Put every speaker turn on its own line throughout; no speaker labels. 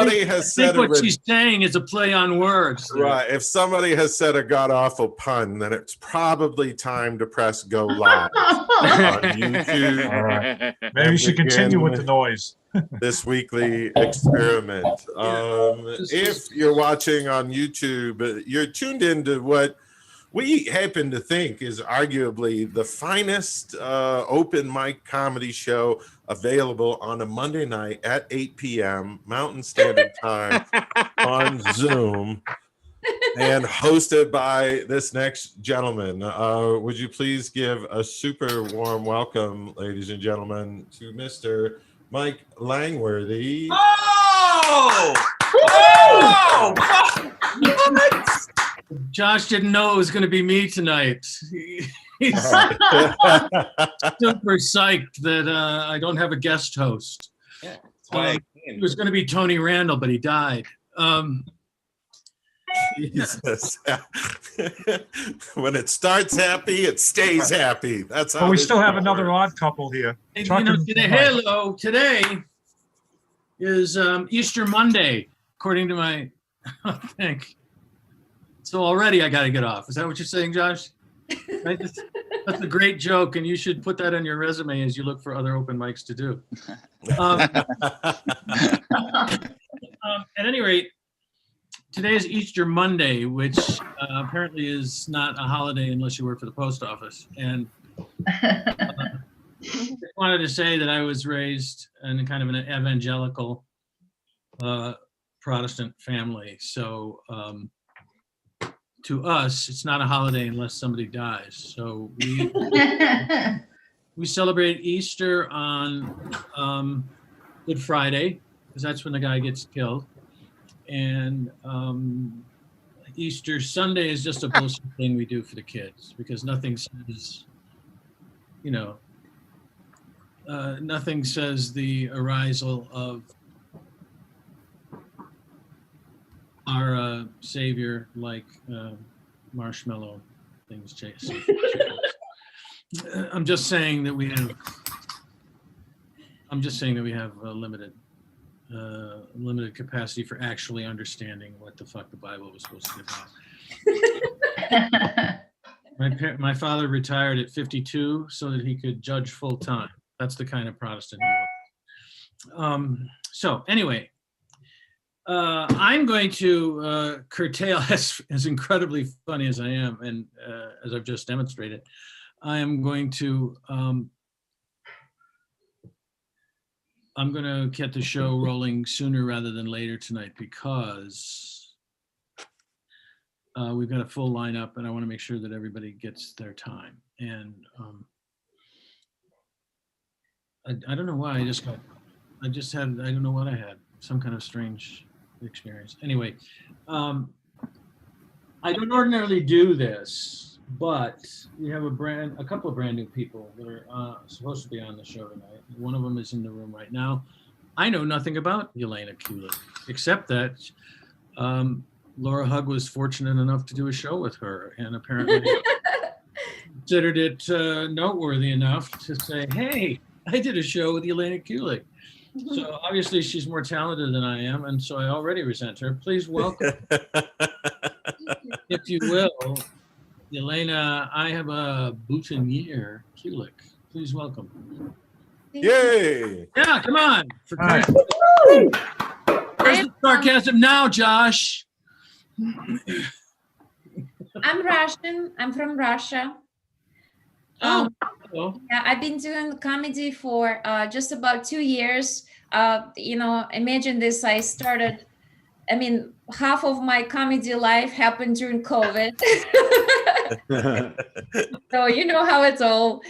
somebody has said
what she's saying is a play on words.
Right. If somebody has said a god-awful pun, then it's probably time to press go live on YouTube.
All right. Maybe you should continue with the noise.
This weekly experiment. If you're watching on YouTube, you're tuned into what we happen to think is arguably the finest open mic comedy show available on a Monday night at 8 p.m. Mountain Standard Time on Zoom, and hosted by this next gentleman. Would you please give a super warm welcome, ladies and gentlemen, to Mr. Mike Langworthy.
Oh! Oh! What? Josh didn't know it was going to be me tonight. He's super psyched that I don't have a guest host.
Yeah,
it was going to be Tony Randall, but he died.
Jesus. When it starts happy, it stays happy. That's how.
But we still have another odd couple here.
Today is Easter Monday, according to my thing. So already I got to get off. Is that what you're saying, Josh? Right? That's a great joke, and you should put that on your resume as you look for other open mics to do. At any rate, today is Easter Monday, which apparently is not a holiday unless you work for the post office. And I wanted to say that I was raised in kind of an evangelical Protestant family. So to us, it's not a holiday unless somebody dies. So we celebrate Easter on Good Friday, because that's when the guy gets killed. And Easter Sunday is just a bullshit thing we do for the kids, because nothing says, nothing says the arisal of our Savior like marshmallow things chase. I'm just saying that we have a limited capacity for actually understanding what the fuck the Bible was supposed to be about. My father retired at 52 so that he could judge full time. That's the kind of Protestant he was. So anyway, I'm going to curtail, as incredibly funny as I am, and as I've just demonstrated, I am going to get the show rolling sooner rather than later tonight, because we've got a full lineup, and I want to make sure that everybody gets their time. And I don't know why I don't know what I had, some kind of strange experience. Anyway, I don't ordinarily do this, but we have a couple of brand new people that are supposed to be on the show tonight. One of them is in the room right now. I know nothing about Yelena Kulick, except that Laura Hugg was fortunate enough to do a show with her, and apparently considered it noteworthy enough to say, hey, I did a show with Yelena Kulick. So obviously she's more talented than I am, and so I already resent her. Please welcome, if you will, Yelena, I have a boutonniere Kulick. Please welcome.
Yay!
Yeah, come on. Where's the sarcasm now, Josh?
I'm Russian. I'm from Russia. Yeah, I've been doing comedy for just about 2 years. Imagine this. Half of my comedy life happened during COVID. So you know how it's all.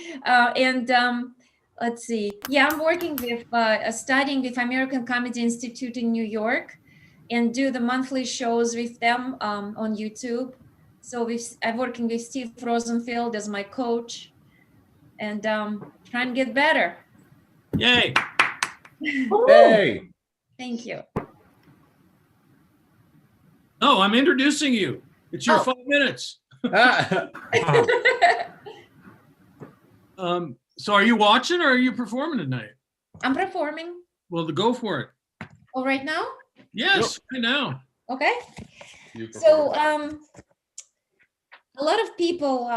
Let's see. Yeah, I'm working with, studying with American Comedy Institute in New York, and do the monthly shows with them on YouTube. So I'm working with Steve Rosenfeld as my coach, and trying to get better.
Yay!
Hey!
Thank you.
No, I'm introducing you. It's your 5 minutes. So are you watching or are you performing tonight?
I'm performing.
Well, go for it.
Oh, right now?
Yes, right now.
Okay.
You prefer-
So a lot of people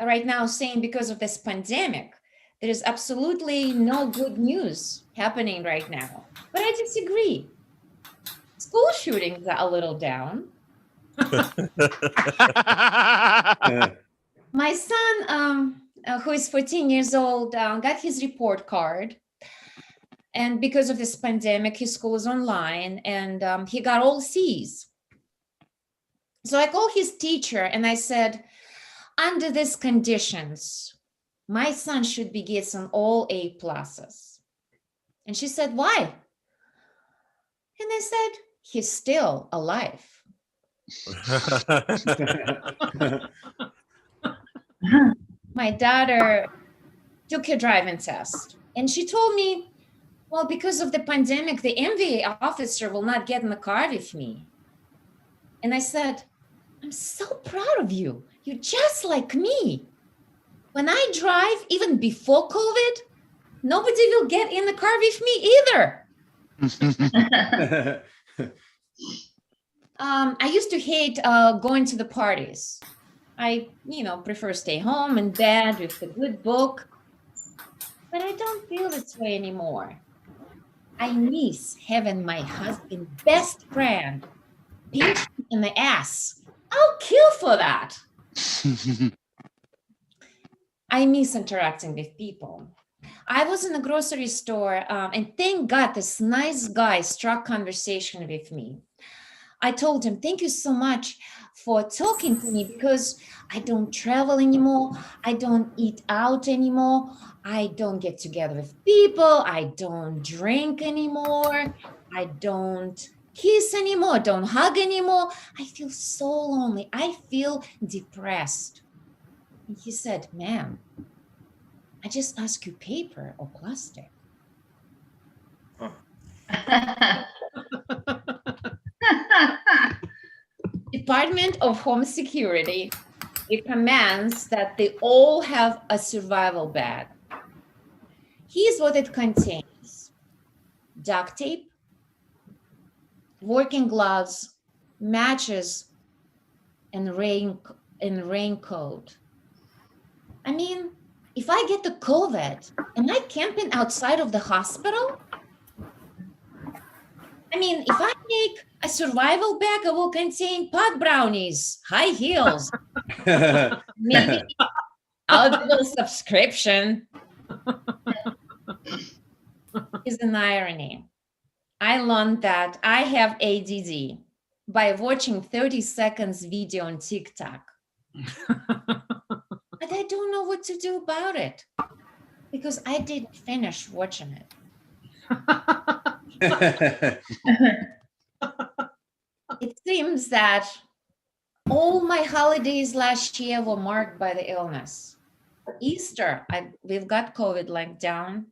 right now saying because of this pandemic, there is absolutely no good news happening right now. But I disagree. School shootings are a little down. My son, who is 14 years old, got his report card. And because of this pandemic, his school is online and he got all C's. So I called his teacher and I said, under these conditions, my son should be getting all A pluses. And she said, why? And I said, he's still alive. My daughter took her driving test and she told me, well, because of the pandemic, the MVA officer will not get in the car with me. And I said, I'm so proud of you. You're just like me. When I drive, even before COVID, nobody will get in the car with me either. I used to hate going to the parties. I, prefer stay home in bed with a good book. But I don't feel this way anymore. I miss having my husband's best friend pinch me in the ass. I'll kill for that. I miss interacting with people. I was in a grocery store and thank God this nice guy struck conversation with me. I told him, thank you so much for talking to me because I don't travel anymore. I don't eat out anymore. I don't get together with people. I don't drink anymore. I don't kiss anymore. Don't hug anymore. I feel so lonely. I feel depressed. And he said, ma'am, I just ask you paper or plastic. Department of Home Security recommends that they all have a survival bag. Here's what it contains: duct tape, working gloves, matches, and raincoat. I mean, if I get the COVID, am I camping outside of the hospital? I mean, if I make a survival bag, it will contain pot brownies, high heels, maybe Audible subscription. Is an irony. I learned that I have ADD by watching 30 seconds video on TikTok. But I don't know what to do about it because I didn't finish watching it. It seems that all my holidays last year were marked by the illness. Easter, we've got COVID locked down.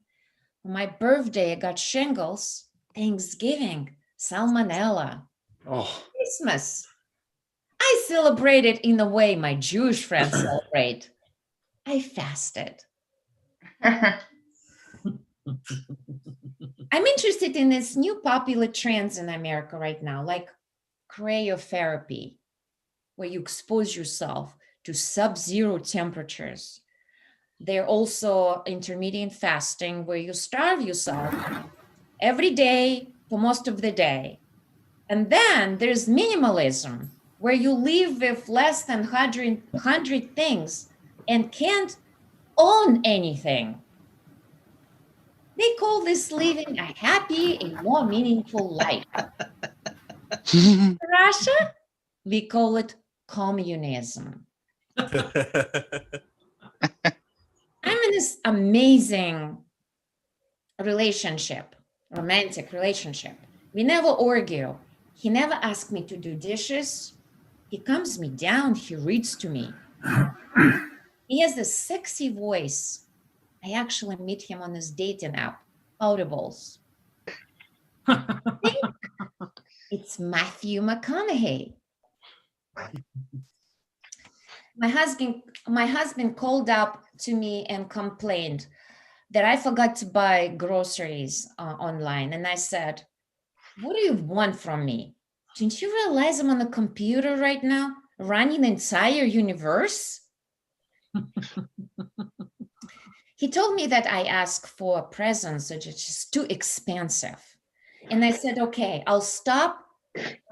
My birthday, I got shingles. Thanksgiving, salmonella.
Oh,
Christmas, I celebrated in the way my Jewish friends celebrate. I fasted. I'm interested in this new popular trends in America right now, like cryotherapy, where you expose yourself to sub-zero temperatures. There are also intermittent fasting, where you starve yourself every day for most of the day. And then there's minimalism, where you live with less than 100 things and can't own anything. They call this living a happy and more meaningful life. In Russia, we call it communism. I'm in this amazing relationship, romantic relationship. We never argue. He never asks me to do dishes. He calms me down. He reads to me. He has this sexy voice. I actually meet him on this dating app, Audibles. I think it's Matthew McConaughey. My husband called up to me and complained that I forgot to buy groceries online. And I said, what do you want from me? Don't you realize I'm on the computer right now, running the entire universe? He told me that I asked for presents, which is just too expensive. And I said, okay, I'll stop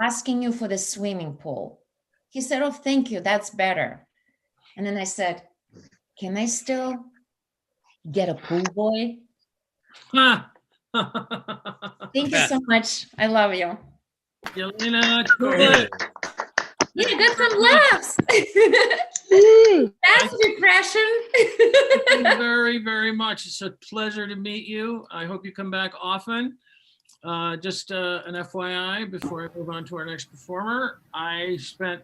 asking you for the swimming pool. He said, oh, thank you, that's better. And then I said, can I still get a pool boy? Thank you so much. I love you.
Yelena Kulick.
Yeah, I got some laughs. That's depression.
Thank you very, very much. It's a pleasure to meet you. I hope you come back often. Just an FYI before I move on to our next performer, I spent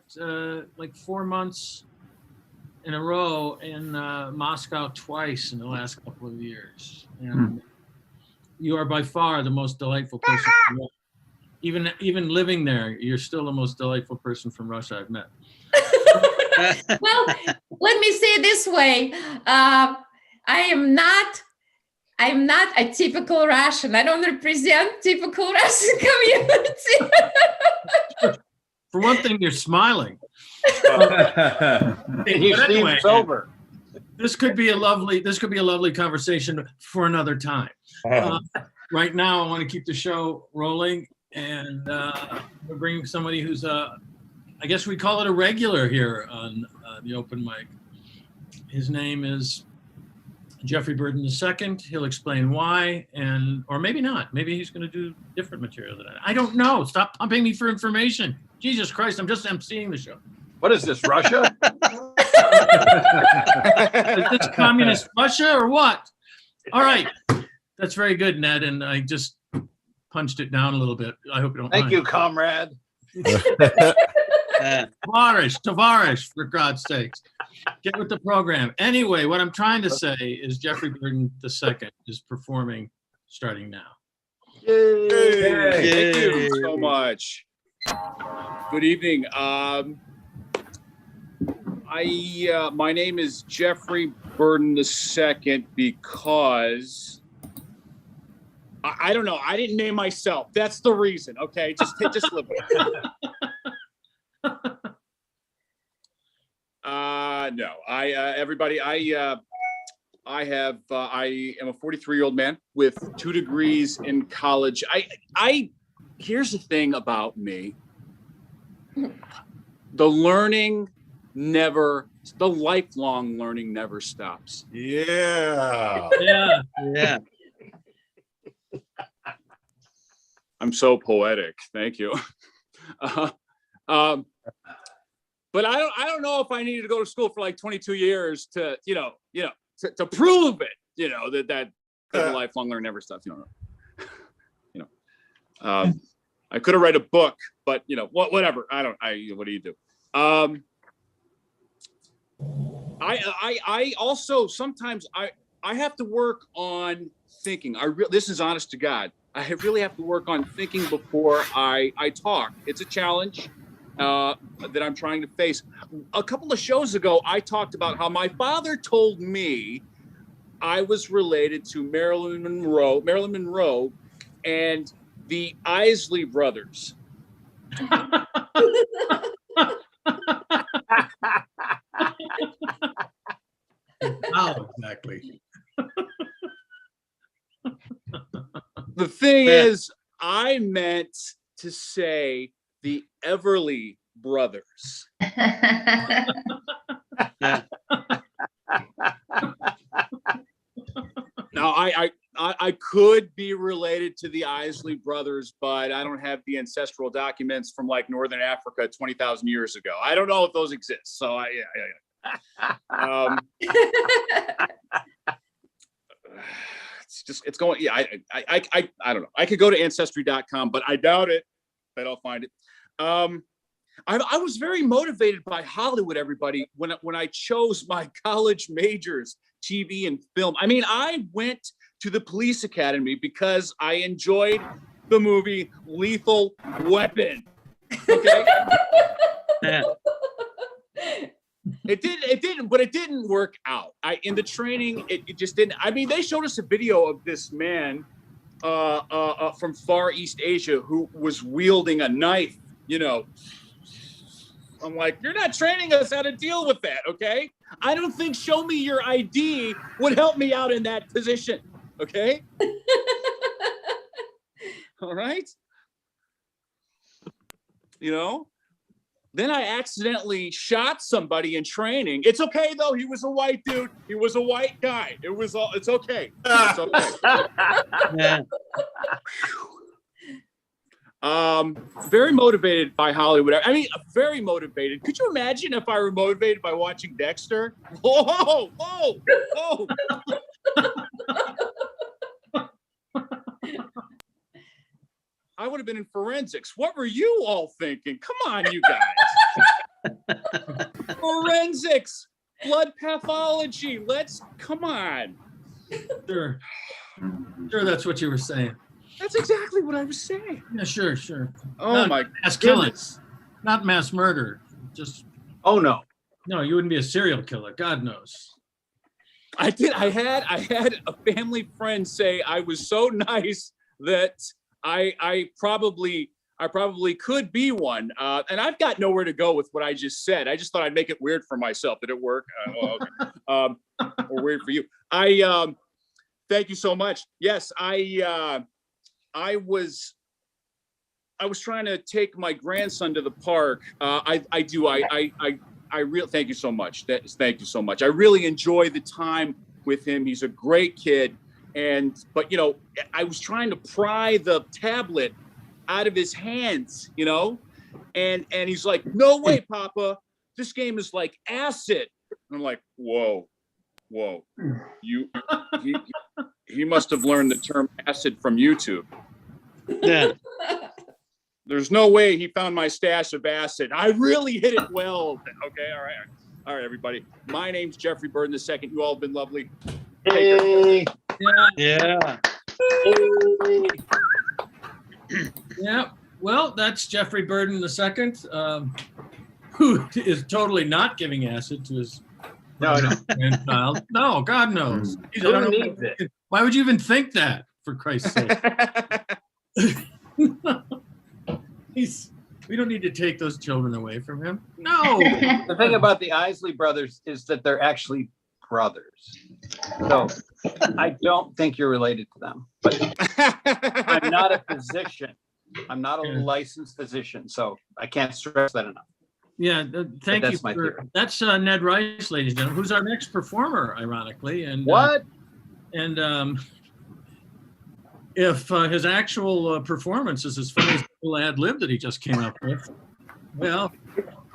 like 4 months in a row in Moscow twice in the last couple of years. And you are by far the most delightful person. Even living there, you're still the most delightful person from Russia I've met.
Well, let me say it this way. I'm not a typical Russian. I don't represent typical Russian community.
For one thing, you're smiling.
He
But anyway,
seems sober.
This could be a lovely conversation for another time. Right now, I want to keep the show rolling, and we're bringing somebody who's I guess we call it a regular here on the open mic. His name is Jeffery Burden II. He'll explain why, or maybe not. Maybe he's going to do different material than I don't know. Stop pumping me for information. Jesus Christ, I'm just emceeing the show.
What is this, Russia?
Is this communist Russia or what? All right. That's very good, Ned. And I just punched it down a little bit. I hope you don't
Thank
mind.
you, comrade.
Tavarish, for God's sakes. Get with the program. Anyway, what I'm trying to say is Jeffery Burden II is performing starting now.
Yay.
Thank you so much. Good evening. My name is Jeffery Burden II because I don't know. I didn't name myself. That's the reason. Okay, just live with it. No. Everybody. I am a 43-year-old man with 2 degrees in college. Here's the thing about me. The lifelong learning never stops.
Yeah.
Yeah.
I'm so poetic. Thank you. But I don't know if I needed to go to school for like 22 years to prove it, that the lifelong learning never stops. I could have read a book, but whatever. What do you do? I also sometimes I have to work on thinking. This is honest to God. I really have to work on thinking before I talk. It's a challenge that I'm trying to face. A couple of shows ago, I talked about how my father told me I was related to Marilyn Monroe, and the Isley brothers.
How exactly?
The thing is, I meant to say the Everly brothers. Now, I could be related to the Isley brothers, but I don't have the ancestral documents from like Northern Africa 20,000 years ago. I don't know if those exist. So it's going. Yeah, I don't know. I could go to ancestry.com, but I doubt it. But I'll find it. I was very motivated by Hollywood, everybody, when I chose my college majors, TV and film. I mean, I went to the police academy because I enjoyed the movie Lethal Weapon. Okay. It didn't work out. In the training, it just didn't. I mean, they showed us a video of this man from Far East Asia who was wielding a knife, you know. I'm like, you're not training us how to deal with that, okay? I don't think show me your ID would help me out in that position, okay? All right? You know? Then I accidentally shot somebody in training. It's okay though. He was a white dude. He was a white guy. It's okay. It's okay.
Yeah.
Very motivated by Hollywood. I mean, very motivated. Could you imagine if I were motivated by watching Dexter? Whoa, whoa, whoa. I would have been in forensics. What were you all thinking? Come on, you guys. Forensics, blood pathology. Come on.
Sure. Sure, that's what you were saying.
That's exactly what I was saying.
Yeah, sure.
Oh
Not
my
mass killing,
goodness.
not mass murder. Just
Oh no.
no, you wouldn't be a serial killer. God knows.
I did. I had a family friend say I was so nice that I probably could be one. And I've got nowhere to go with what I just said. I just thought I'd make it weird for myself. Did it work? Okay. Or weird for you. Thank you so much. Yes, I was trying to take my grandson to the park. I really thank you so much. Thank you so much. I really enjoy the time with him. He's a great kid. But you know, I was trying to pry the tablet out of his hands, you know, and he's like, "No way, Papa, this game is like acid." And I'm like, "Whoa, he must have learned the term acid from YouTube."
Yeah.
There's no way he found my stash of acid. I really hit it well. Okay, all right, everybody. My name's Jeffery Burden II. You all have been lovely.
Hey.
Yeah.
Yeah. Well, that's Jeffrey Burden II, who is totally not giving acid to his grandchild. No, God knows. I don't know.
needs it?
Why would you even think that? For Christ's sake. We don't need to take those children away from him. No.
The thing about the Isley brothers is that they're actually brothers. So I don't think you're related to them. But I'm not a physician. I'm not a licensed physician, so I can't stress that enough.
Yeah, thank you.
That's my theory.
That's Ned Rice, ladies and gentlemen, who's our next performer, ironically. And
What?
If his actual performance is as funny as the little ad lib that he just came up with, well,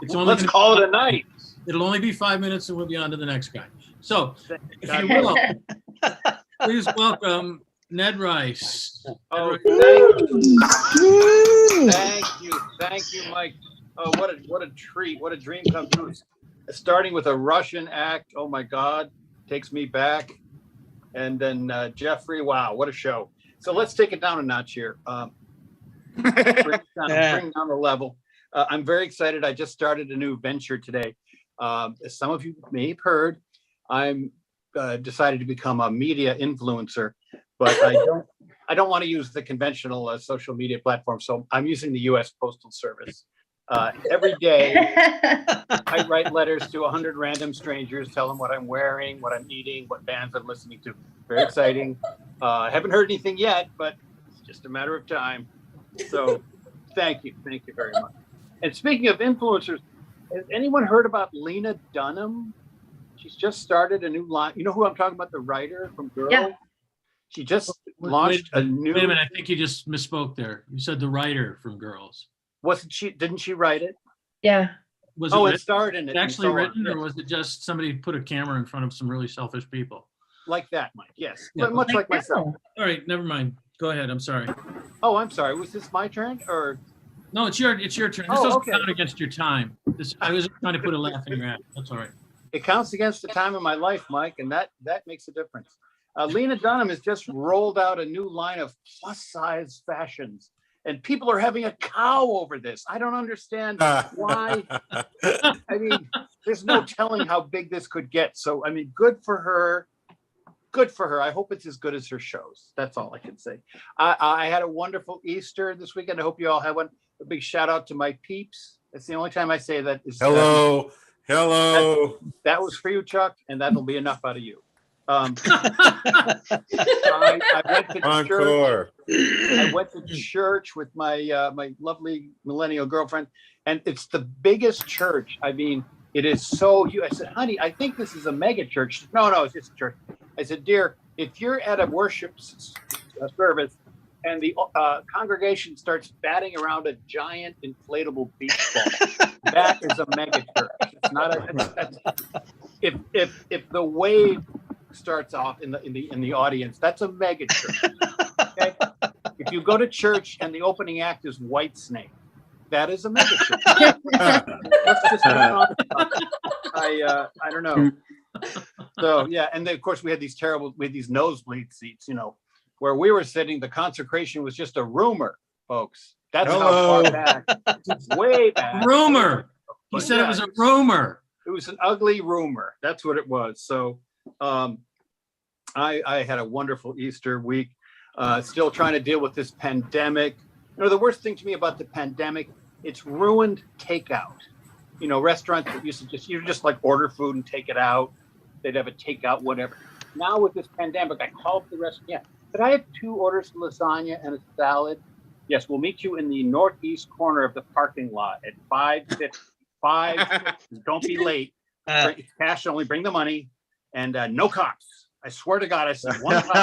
it's only
Let's call it a night.
It'll only be 5 minutes, and we'll be on to the next guy. So, if you will, please welcome Ned Rice.
Oh, thank you, Mike. Oh, what a treat! What a dream come true. Starting with a Russian act. Oh my God, takes me back. And then Jeffrey. Wow, what a show! So let's take it down a notch here. Bring down the level. I'm very excited. I just started a new venture today. As some of you may have heard, I'm decided to become a media influencer, but I don't want to use the conventional social media platform. So I'm using the U.S. Postal Service. Every day, I write letters to 100 random strangers, tell them what I'm wearing, what I'm eating, what bands I'm listening to. Very exciting. I haven't heard anything yet, but it's just a matter of time. So thank you very much. And speaking of influencers, has anyone heard about Lena Dunham? She's just started a new line. You know who I'm talking about? The writer from Girls?
Yeah.
She just launched a new.
Wait a minute, I think you just misspoke there. You said the writer from Girls.
Wasn't she? Didn't she write it?
Yeah.
Was
Oh,
it
it starred in it. and
actually
so on.
written, or
Yes.
was it just somebody put a camera in front of some really selfish people?
Like that, Mike? Yes.
Yeah.
But much like myself.
All right, never mind. Go ahead. I'm sorry.
Oh, I'm sorry. Was this my turn or?
No, it's your turn. This
Oh,
doesn't
okay.
count against your time. I was trying to put a laugh in your ass. That's all right.
It counts against the time of my life, Mike, and that makes a difference. Lena Dunham has just rolled out a new line of plus size fashions, and people are having a cow over this. I don't understand why. I mean, there's no telling how big this could get. So, I mean, good for her. good for her. I hope it's as good as her shows. That's all I can say. I had a wonderful Easter this weekend. I hope you all had one. A big shout out to my peeps. That's the only time I say that is
Hello. Hello.
that was for you, Chuck, and that'll be enough out of you. I went to church.
Encore.
I went to church with my my lovely millennial girlfriend, and it's the biggest church. I mean, it is so huge. I said, honey, I think this is a mega church. No, it's just a church. I said, dear, if you're at a worship service and the congregation starts batting around a giant inflatable beach ball, that is a mega church. It's not a. If the wave starts off in the audience, that's a mega church. Okay? If you go to church and the opening act is Whitesnake, that is a mega church. Let's just I don't know. So yeah, and then of course we had these nosebleed seats, where we were sitting. The consecration was just a rumor, folks. That's how far back. It's way back.
Rumor. He said it was a rumor.
It was an ugly rumor. That's what it was. So I had a wonderful Easter week. Still trying to deal with this pandemic. The worst thing to me about the pandemic, it's ruined takeout. Restaurants that used to you just like order food and take it out. They'd have a takeout, whatever. Now with this pandemic, I called the restaurant. Yeah, could I have 2 orders of lasagna and a salad? Yes, we'll meet you in the northeast corner of the parking lot at 5:50. 5:50. Don't be late. Cash only. Bring the money, and no cops. I swear to God, I said 1 cop.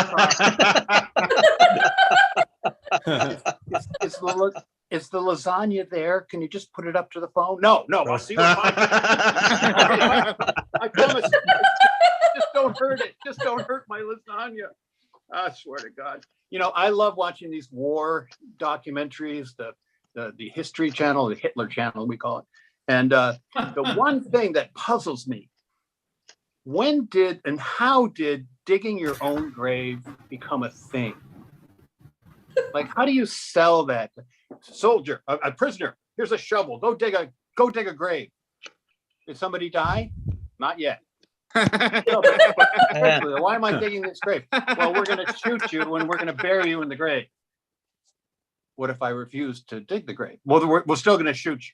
Is the lasagna there? Can you just put it up to the phone? No. I'll see you in 5 minutes. I promise. Just don't hurt it. Just don't hurt my lasagna. I swear to God. I love watching these war documentaries, the History Channel, the Hitler Channel, we call it. And the one thing that puzzles me, when did and how did digging your own grave become a thing? Like, how do you sell that? Soldier, a prisoner, here's a shovel. Go dig a grave. Did somebody die? Not yet. No, but why am I digging this grave? Well, we're going to shoot you and we're going to bury you in the grave. What if I refuse to dig the grave? Well, we're still going to shoot you.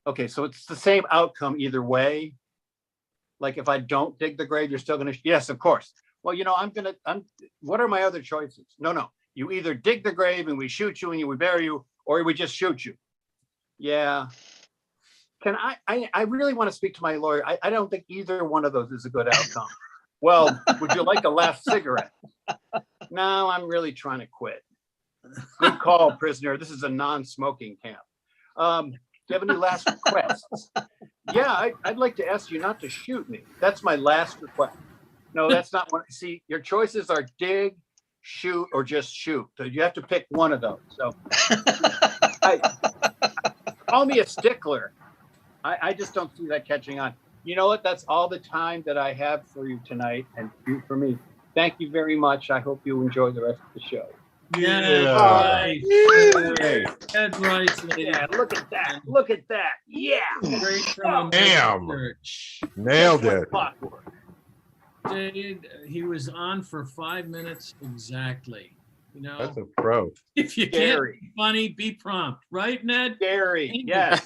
Okay, so it's the same outcome either way. Like if I don't dig the grave, you're still going to. Yes, of course. Well, what are my other choices? No. You either dig the grave and we shoot you and we bury you, or we just shoot you. Yeah. Can I really want to speak to my lawyer. I don't think either one of those is a good outcome. Well, would you like a last cigarette? No, I'm really trying to quit. Good call, prisoner. This is a non-smoking camp. Do you have any last requests? Yeah, I'd like to ask you not to shoot me. That's my last request. No, that's not one. See, your choices are dig, shoot, or just shoot. So you have to pick one of those. So call me a stickler. I just don't see that catching on. You know what? That's all the time that I have for you tonight and you for me. Thank you very much. I hope you enjoy the rest of the show.
Yeah. Ned Rice.
Yeah, look at that. Look at that. Yeah.
Straight from
Damn.
church.
Nailed it.
Clockwork.
Dude, he was on for 5 minutes exactly.
That's a pro.
If you can't be funny, be prompt. Right, Ned?
Gary, yes.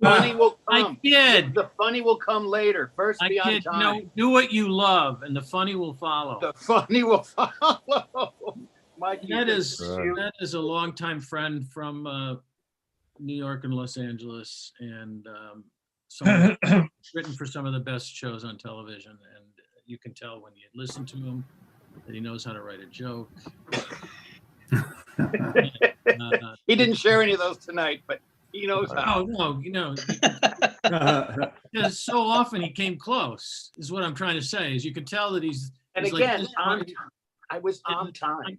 Funny will come.
I kid.
The funny will come later. First, be on time.
No, do what you love, and the funny will follow.
The funny will follow. Mike,
Ned is a longtime friend from New York and Los Angeles, and written for some of the best shows on television. And you can tell when you listen to him that he knows how to write a joke.
He didn't share any of those tonight, but he knows how.
Oh, no, because so often he came close, is what I'm trying to say, is you can tell that he's
again, I was on time.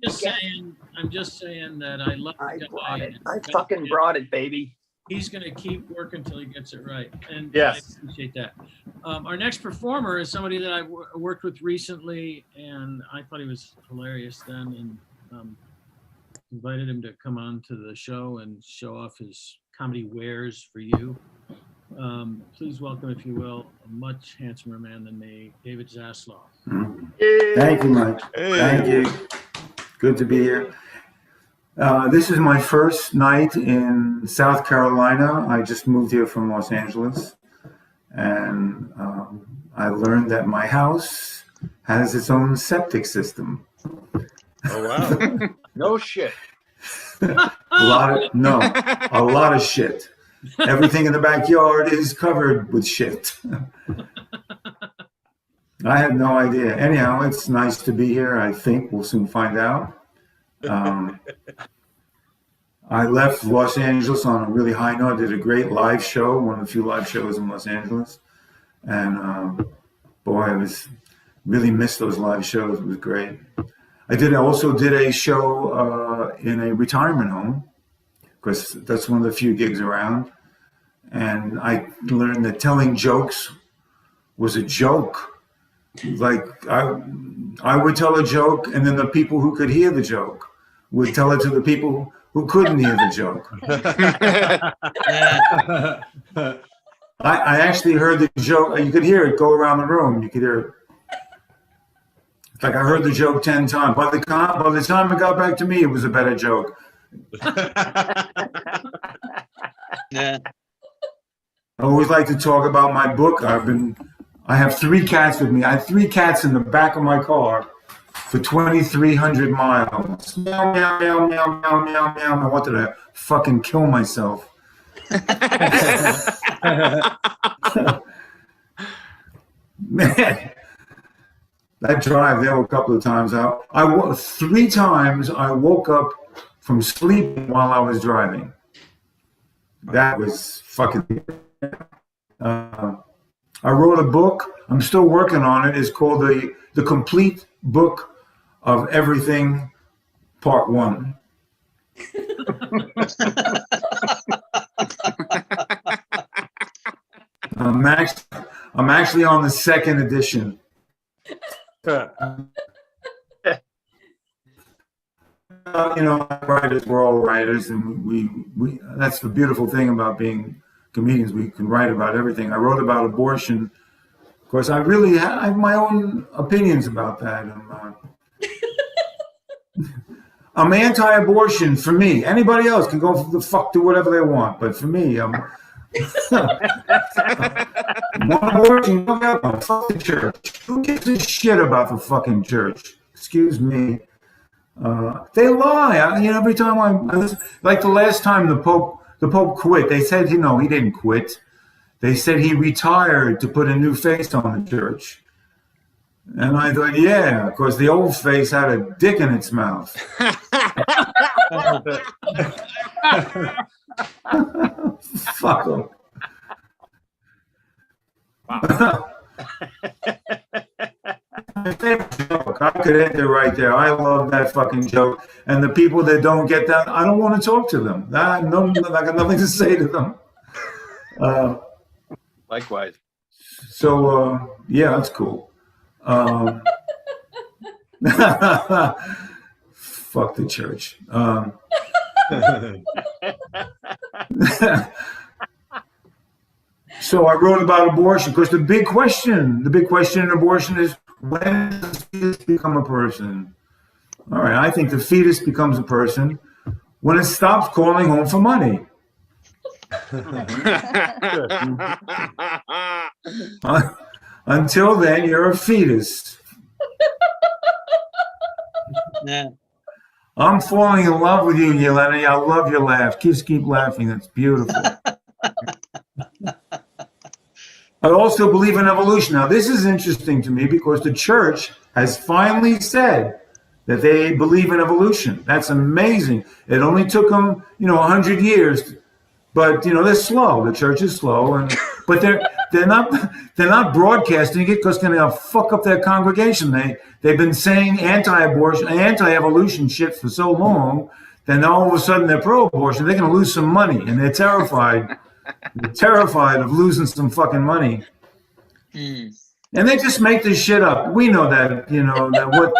I'm just saying that I love the guy.
I fucking brought it, baby.
He's going to keep working until he gets it right. And
yes.
I appreciate that. Our next performer is somebody that I worked with recently, and I thought he was hilarious then, and invited him to come on to the show and show off his comedy wares for you. Please welcome, if you will, a much handsomer man than me, David Zasloff.
Thank you, Mike. Thank you. Good to be here. This is my first night in South Carolina. I just moved here from Los Angeles, and I learned that my house has its own septic system.
Oh, wow.
No shit.
A lot of shit. Everything in the backyard is covered with shit. I had no idea. Anyhow, it's nice to be here. I think we'll soon find out. I left Los Angeles on a really high note. I did a great live show, one of the few live shows in Los Angeles. And boy, I really missed those live shows. It was great. I also did a show in a retirement home, because that's one of the few gigs around. And I learned that telling jokes was a joke. Like I would tell a joke, and then the people who could hear the joke would tell it to the people who couldn't hear the joke. I actually heard the joke. You could hear it go around the room. You could hear it. It's like I heard the joke 10 times. By the time it got back to me, it was a better joke.
Yeah.
I always like to talk about my book. I have 3 cats with me. I had 3 cats in the back of my car for 2,300 miles. Meow, meow, meow, meow, meow, meow, meow. I wanted to fucking kill myself. Man, that drive there a couple of times. 3 times I woke up from sleeping while I was driving. That was fucking. I wrote a book. I'm still working on it. It's called the Complete Book of Everything, Part 1. I'm actually on the 2nd edition. Writers, we're all writers, and we that's the beautiful thing about being comedians. We can write about everything. I wrote about abortion. Of course, I really have my own opinions about that. I'm anti-abortion for me. Anybody else can go the fuck do whatever they want, but for me, I'm one abortion. Fuck the church. Who gives a shit about the fucking church? Excuse me. They lie. Every time I listen, like the last time the Pope quit, they said, he didn't quit. They said he retired to put a new face on the church. And I thought, yeah, of course, the old face had a dick in its mouth. Fuck him. My favorite joke. I could end it right there. I love that fucking joke. And the people that don't get that, I don't want to talk to them. I got nothing to say to them.
Likewise.
So, yeah, that's cool. Fuck the church. So I wrote about abortion because the big question in abortion is, when does the fetus become a person? All right, I think the fetus becomes a person when it stops calling home for money. Until then, you're a fetus.
Yeah.
I'm falling in love with you, Yelena. I love your laugh. Just keep laughing. That's beautiful. I also believe in evolution. Now, this is interesting to me because the church has finally said that they believe in evolution. That's amazing. It only took them, 100 years, but they're slow. The church is slow, but they're not broadcasting it because they're gonna fuck up their congregation. They've been saying anti-abortion, anti-evolution shit for so long. Then all of a sudden they're pro-abortion. They're gonna lose some money, and they're terrified. They're terrified of losing some fucking money. And they just make this shit up. We know that, that what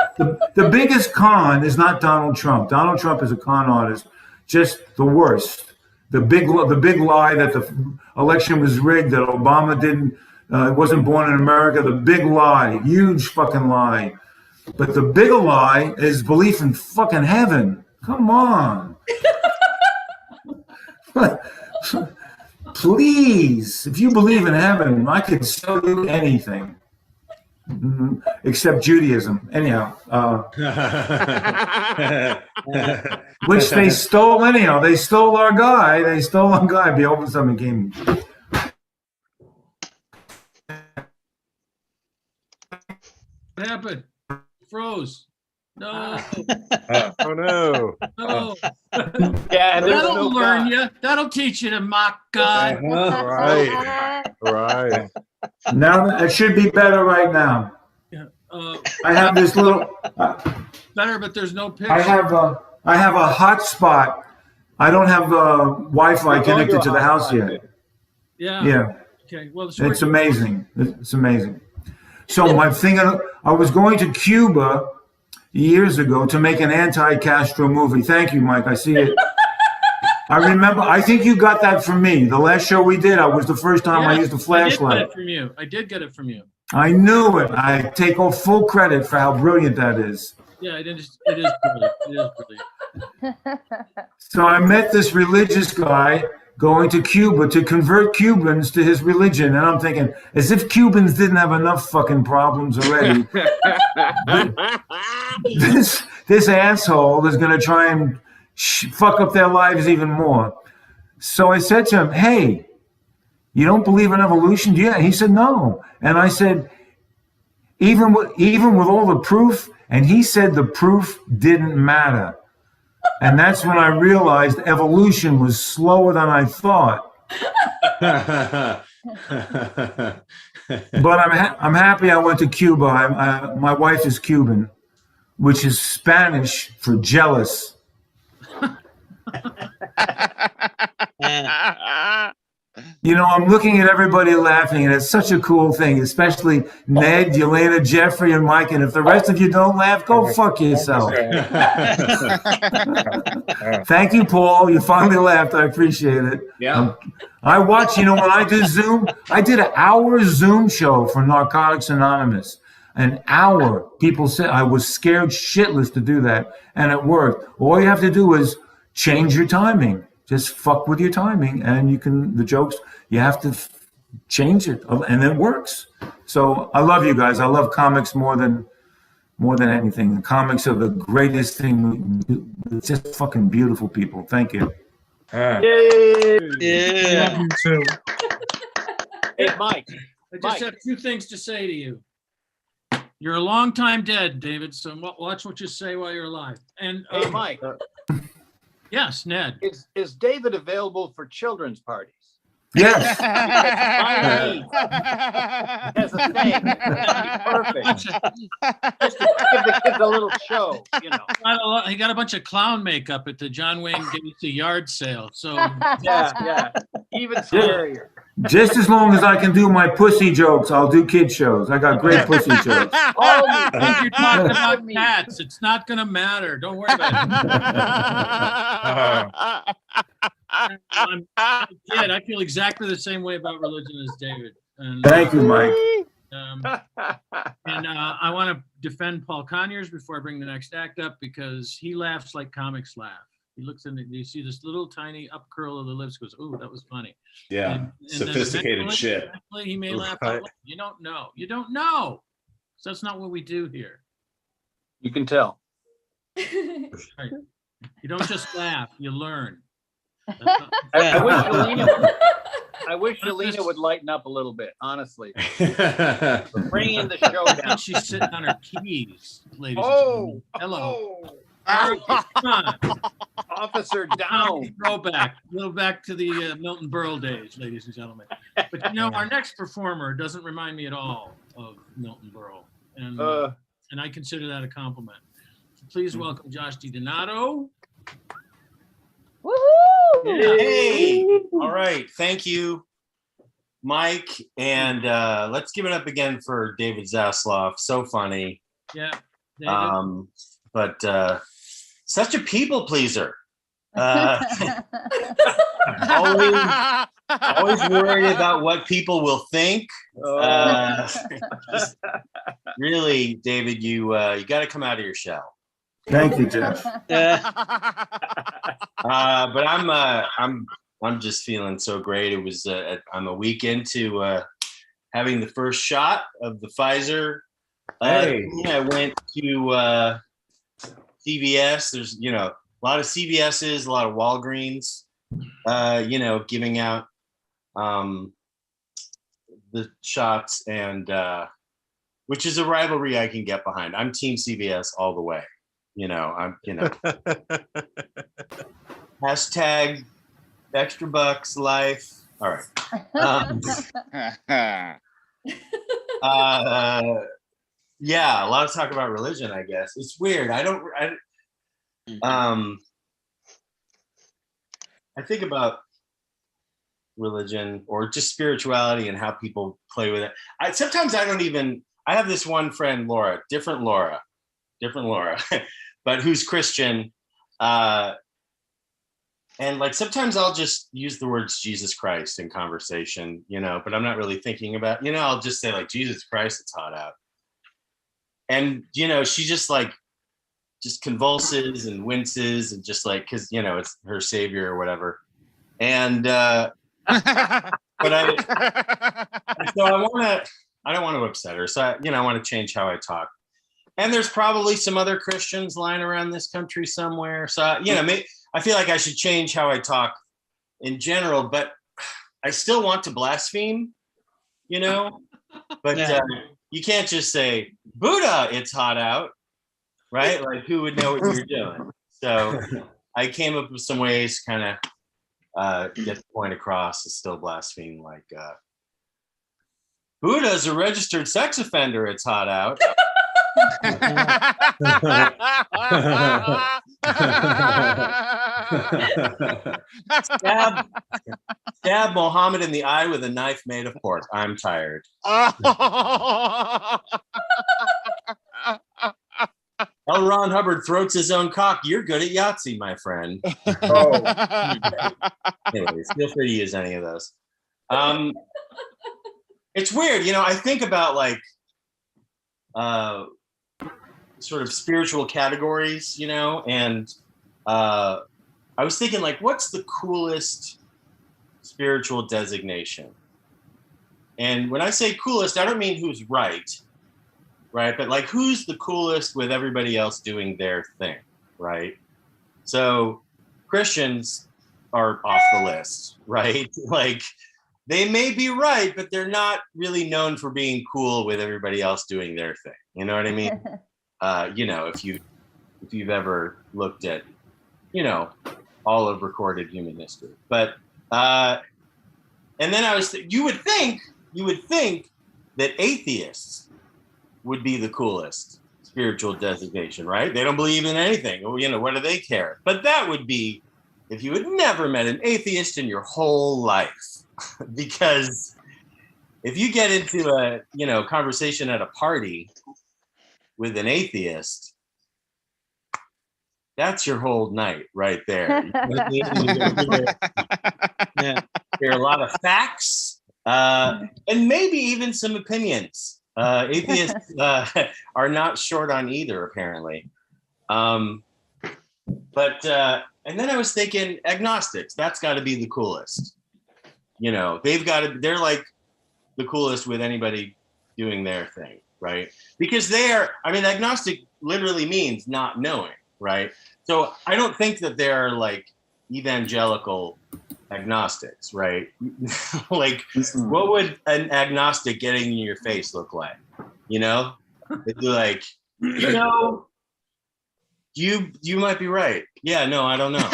the biggest con is not Donald Trump. Donald Trump is a con artist, just the worst. the big lie that the election was rigged, that Obama wasn't born in America. The big lie, huge fucking lie. But the bigger lie is belief in fucking heaven. Come on. Please, if you believe in heaven, I could sell you anything. Except Judaism. Anyhow. Which they stole anyhow. They stole our guy. Behold, something came.
What happened? Froze. No.
Oh no.
No.
Yeah, and there's
That'll
no
learn
God.
you. That'll teach you to mock God.
Right. Right.
Now it should be better right now.
Yeah.
I have this little.
Better, but there's no picture.
I have a hotspot. I don't have Wi-Fi connected to the house yet.
Yeah.
Yeah,
Okay. Well,
it's amazing. It's amazing. So my thing, I was going to Cuba years ago to make an anti-Castro movie. Thank you, Mike. I see it. I remember. I think you got that from me. The last show we did, was the first time I used a flashlight.
I did get it from you.
I knew it. I take full credit for how brilliant that is.
Yeah, it is brilliant. It is brilliant.
So I met this religious guy going to Cuba to convert Cubans to his religion. And I'm thinking, as if Cubans didn't have enough fucking problems already. this asshole is going to try and fuck up their lives even more. So I said to him, hey, you don't believe in evolution? Yeah. He said, no. And I said, even with all the proof? And he said the proof didn't matter. And that's when I realized evolution was slower than I thought. But I'm happy I went to Cuba. My wife is Cuban, which is Spanish for jealous. You know, I'm looking at everybody laughing, and it's such a cool thing, especially Ned, Yelena, Jeffrey, and Mike. And if the rest of you don't laugh, go fuck yourself. Thank you, Paul. You finally laughed. I appreciate it.
Yeah.
I watch, when I do Zoom, I did an hour Zoom show for Narcotics Anonymous. An hour. People said I was scared shitless to do that, and it worked. All you have to do is change your timing. Just fuck with your timing, and the jokes, you have to change it, and it works. So I love you guys. I love comics more than anything. The comics are the greatest thing. It's just fucking beautiful people. Thank you.
Yay!
Love you too.
Hey, Mike.
I just have two things to say to you. You're a long time dead, David, so watch what you say while you're alive. And
Hey, Mike.
Yes, Ned.
Is David available for children's parties?
Yes.
As a thing. That'd be perfect. Just to give the kids a little show,
He got a bunch of clown makeup at the John Wayne Gacy yard sale. So
Yeah. Even scarier.
Just as long as I can do my pussy jokes, I'll do kid shows. I got great pussy jokes.
if you're talking about cats, it's not going to matter. Don't worry about it. I'm a kid. I feel exactly the same way about religion as David. And,
Thank you, Mike.
I want to defend Paul Conyers before I bring the next act up, because he laughs like comics laugh. He looks in, you see this little tiny up curl of the lips, goes, "Ooh, that was funny."
Yeah,
and
sophisticated shit.
He may laugh out loud. You don't know. You don't know. So that's not what we do here.
You can tell.
Right. You don't just laugh. You learn.
I wish Yelena would lighten up a little bit, honestly. Bringing the show down.
She's sitting on her keys, ladies and gentlemen. Hello. Come on.
Officer down.
Throwback. A little back to the Milton Berle days, ladies and gentlemen. But our next performer doesn't remind me at all of Milton Berle. And I consider that a compliment. So please welcome Josh DiDonato.
Woohoo!
Hey! All right. Thank you, Mike. And let's give it up again for David Zasloff. So funny.
Yeah. David.
But such a people pleaser. always worried about what people will think. Just really, David, you got to come out of your shell.
Thank you, Jeff.
But I'm just feeling so great. It was I'm a week into having the first shot of the Pfizer.
Hey.
I went to CVS. There's a lot of CVS's, a lot of Walgreens. Giving out the shots, and which is a rivalry I can get behind. I'm Team CVS all the way. Hashtag extra bucks life. All right. Yeah, a lot of talk about religion, I guess. It's weird. I think about religion or just spirituality and how people play with it. Sometimes I don't even, I have this one friend, Laura, different Laura, but who's Christian. And like, sometimes I'll just use the words Jesus Christ in conversation, but I'm not really thinking about, I'll just say like, Jesus Christ, it's hot out. And, she just convulses and winces and just like, cause it's her savior or whatever. And, but so I don't want to upset her. So, I want to change how I talk. And there's probably some other Christians lying around this country somewhere. So, maybe I feel like I should change how I talk in general, but I still want to blaspheme, but you can't just say, Buddha, it's hot out, right? Like, who would know what you're doing? So I came up with some ways to kind of get the point across to still blaspheme, like, Buddha's a registered sex offender, it's hot out. Stab Mohammed in the eye with a knife made of pork. I'm tired. L. Ron Hubbard throats his own cock. You're good at Yahtzee, my friend. Anyways, feel free to use any of those. It's weird, I think about like sort of spiritual categories, and I was thinking like, what's the coolest spiritual designation? And when I say coolest, I don't mean who's right? But like, who's the coolest with everybody else doing their thing, right? So Christians are off the list, right? Like, they may be right, but they're not really known for being cool with everybody else doing their thing. You know what I mean? If you've ever looked at, all of recorded human history. But and then you would think that atheists would be the coolest spiritual designation, right? They don't believe in anything. What do they care? But that would be if you had never met an atheist in your whole life. Because if you get into a conversation at a party with an atheist, that's your whole night right there. There are a lot of facts and maybe even some opinions. Atheists are not short on either, apparently. And then I was thinking agnostics. That's got to be the coolest. They're like the coolest with anybody doing their thing, right? Because agnostic literally means not knowing, right? So I don't think that they're like evangelical agnostics, right? Like, what would an agnostic getting in your face look like? They'd be like, you might be right. Yeah, no, I don't know.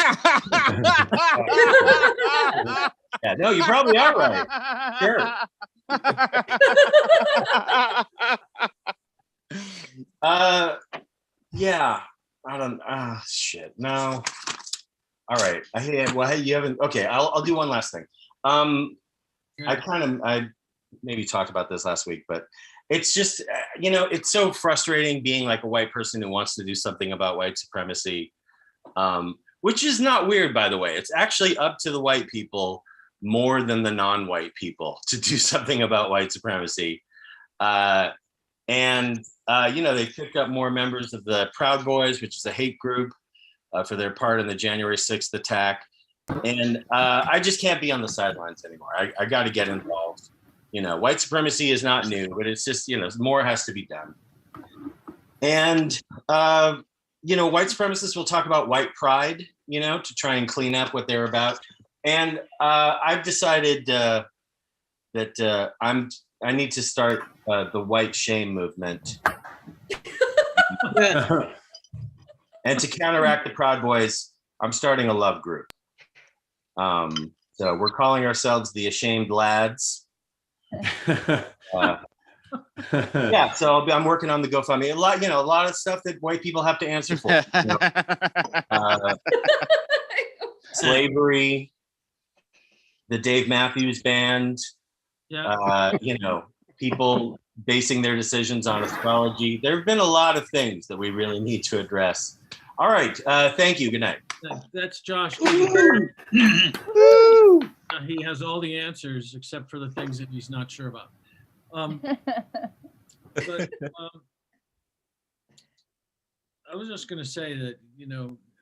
Yeah, no, you probably are right. Sure. Yeah, I don't. Shit. No. All right. You haven't. Okay, I'll do one last thing. I maybe talked about this last week, but it's just it's so frustrating being like a white person who wants to do something about white supremacy. which is not weird, by the way. It's actually up to the white people more than the non-white people to do something about white supremacy. And they picked up more members of the Proud Boys, which is a hate group, for their part in the January 6th attack. And I just can't be on the sidelines anymore. I got to get involved. White supremacy is not new, but it's just, more has to be done. And, white supremacists will talk about white pride, to try and clean up what they're about. And I've decided that I need to start the white shame movement. And to counteract the Proud Boys, I'm starting a love group. So we're calling ourselves the Ashamed Lads. Yeah, so I'm working on the GoFundMe. A lot of stuff that white people have to answer for. Slavery, the Dave Matthews Band.
Yeah.
People basing their decisions on astrology. There have been a lot of things that we really need to address. All right. Thank you. Good night.
That's Josh. He has all the answers except for the things that he's not sure about. But I was just going to say that,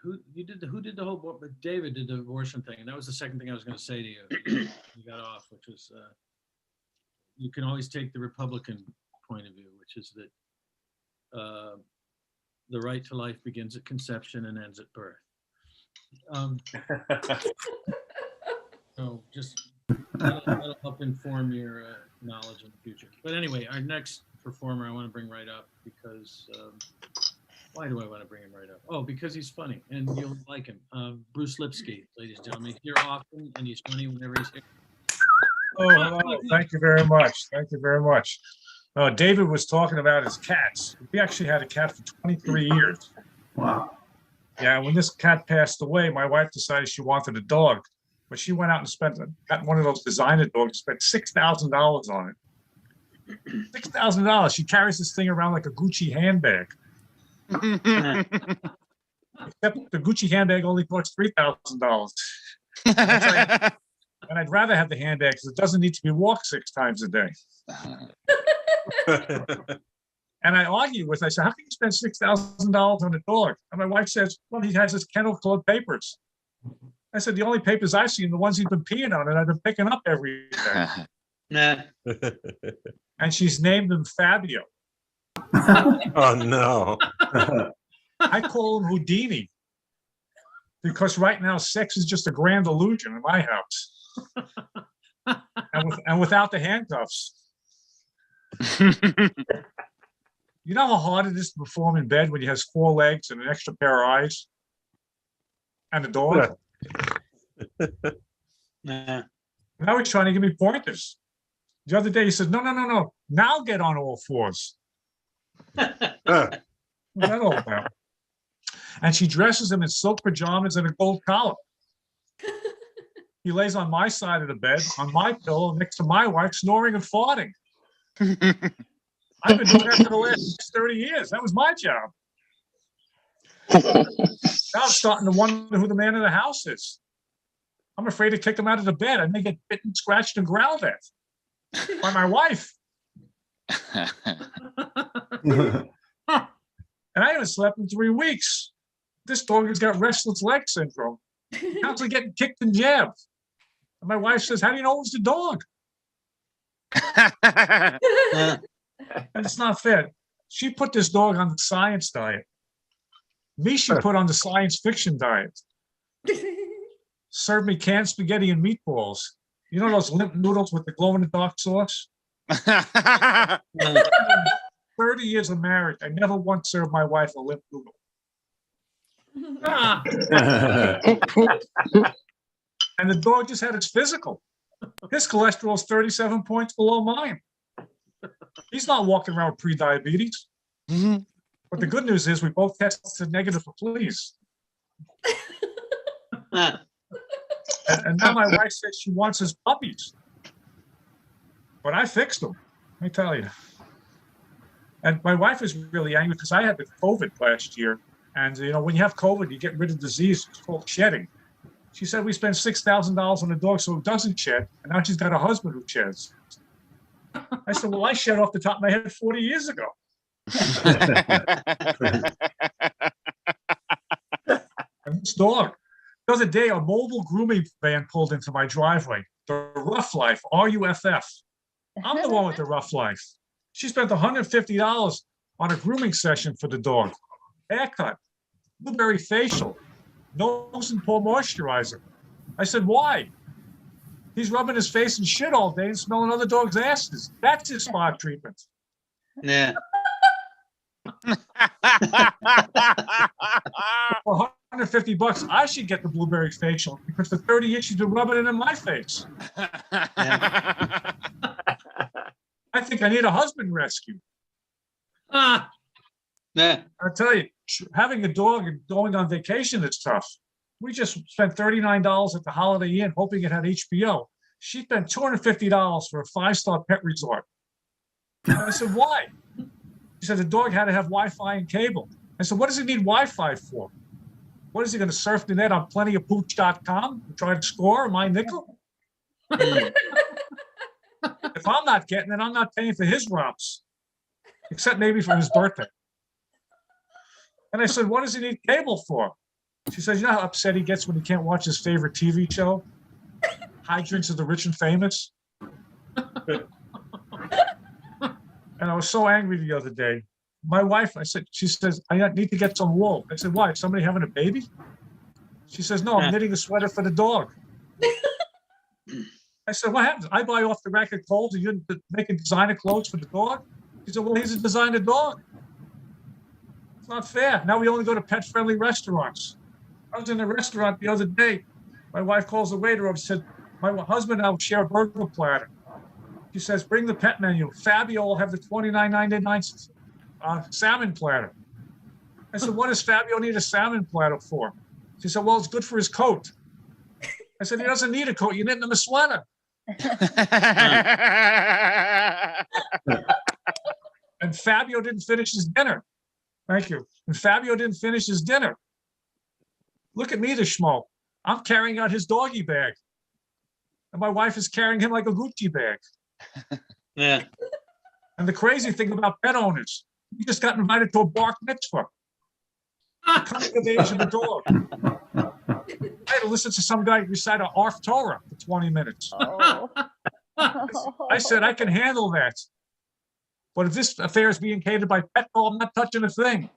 who did the whole, David did the abortion thing. And that was the second thing I was going to say to you. You got off, which was, you can always take the Republican point of view, which is that the right to life begins at conception and ends at birth. So just that'll help inform your knowledge in the future. But anyway, our next performer I want to bring right up because why do I want to bring him right up? Oh, because he's funny and you'll like him. Bruce Lipsky, ladies and gentlemen. He's here often and he's funny whenever he's here.
Oh, hello. Thank you very much. Thank you very much. David was talking about his cats. We actually had a cat for 23 years.
Wow.
Yeah, when this cat passed away, my wife decided she wanted a dog, but she went out and got one of those designer dogs, spent $6,000 on it. $6,000. She carries this thing around like a Gucci handbag. Except the Gucci handbag only costs $3,000. And I'd rather have the handbag because it doesn't need to be walked 6 times a day. And I argue with her. I said, how can you spend $6,000 on a dog? And my wife says, well, he has his kennel called papers. I said, the only papers I've seen, the ones he's been peeing on, and I've been picking up every day. And she's named him Fabio.
Oh, no.
I call him Houdini because right now sex is just a grand illusion in my house. And without the handcuffs. You know how hard it is to perform in bed when he has 4 legs and an extra pair of eyes? And a dog? Now he's trying to give me pointers. The other day he said, no. Now get on all 4s. What's that all about? And she dresses him in silk pajamas and a gold collar. He lays on my side of the bed, on my pillow, next to my wife, snoring and farting. I've been doing that for the last 30 years. That was my job. Now I'm starting to wonder who the man in the house is. I'm afraid to kick him out of the bed. I may get bitten, scratched, and growled at by my wife. And I haven't slept in 3 weeks. This dog has got restless leg syndrome. Constantly getting kicked and jabbed. And my wife says, how do you know it was the dog? And it's not fair. She put this dog on the science diet. Me, she put on the science fiction diet. Served me canned spaghetti and meatballs. You know those limp noodles with the glow-in-the-dark sauce? 30 years of marriage, I never once served my wife a limp noodle. And the dog just had its physical. His cholesterol is 37 points below mine. He's not walking around with pre-diabetes. But the good news is we both tested negative for fleas. And now my wife says she wants his puppies. But I fixed them, let me tell you. And my wife is really angry because I had the COVID last year. And, when you have COVID, you get rid of disease. It's called shedding. She said we spent $6,000 on a dog so it doesn't shed. And now she's got a husband who sheds. I said, well, I shed off the top of my head 40 years ago. And this dog, the other day, a mobile grooming van pulled into my driveway. The Rough Life, R-U-F-F. I'm the one with the Rough Life. She spent $150 on a grooming session for the dog. Haircut, blueberry facial, nose and paw moisturizer. I said, why? He's rubbing his face and shit all day and smelling other dogs' asses. That's his spa treatment.
Yeah.
For $150, I should get the blueberry facial because for 30 years she's been rubbing it in my face. I think I need a husband rescue.
Ah,
Yeah.
I tell you, having a dog and going on vacation is tough. We just spent $39 at the Holiday Inn hoping it had HBO. She spent $250 for a 5-star pet resort. And I said, why? She said the dog had to have Wi-Fi and cable. I said, what does he need Wi-Fi for? What is he going to surf the net on plentyofpooch.com and try to score my nickel? If I'm not getting it, I'm not paying for his romps, except maybe for his birthday. And I said, what does he need cable for? She says, you know how upset he gets when he can't watch his favorite TV show? Hydrants of the Rich and Famous. And I was so angry the other day. My wife, she says, I need to get some wool. I said, why? Is somebody having a baby? She says, no, I'm knitting a sweater for the dog. I said, what happens? I buy off the rack of clothes and you're making designer clothes for the dog? She said, well, he's a designer dog. It's not fair. Now we only go to pet-friendly restaurants. I was in a restaurant the other day. My wife calls the waiter up and said, my husband and I will share a burger platter. She says, bring the pet menu. Fabio will have the $29.99 salmon platter. I said, what does Fabio need a salmon platter for? She said, well, it's good for his coat. I said, he doesn't need a coat. You're knitting him a sweater. And Fabio didn't finish his dinner. Thank you. And Fabio didn't finish his dinner. Look at me, the schmo. I'm carrying out his doggy bag. And my wife is carrying him like a Gucci bag.
Yeah.
And the crazy thing about pet owners, you just got invited to a bar mitzvah. Coming of age of the dog. I had to listen to some guy recite a Arf Torah for 20 minutes.
Oh.
I said, I can handle that. But if this affair is being catered by Petco, I'm not touching a thing.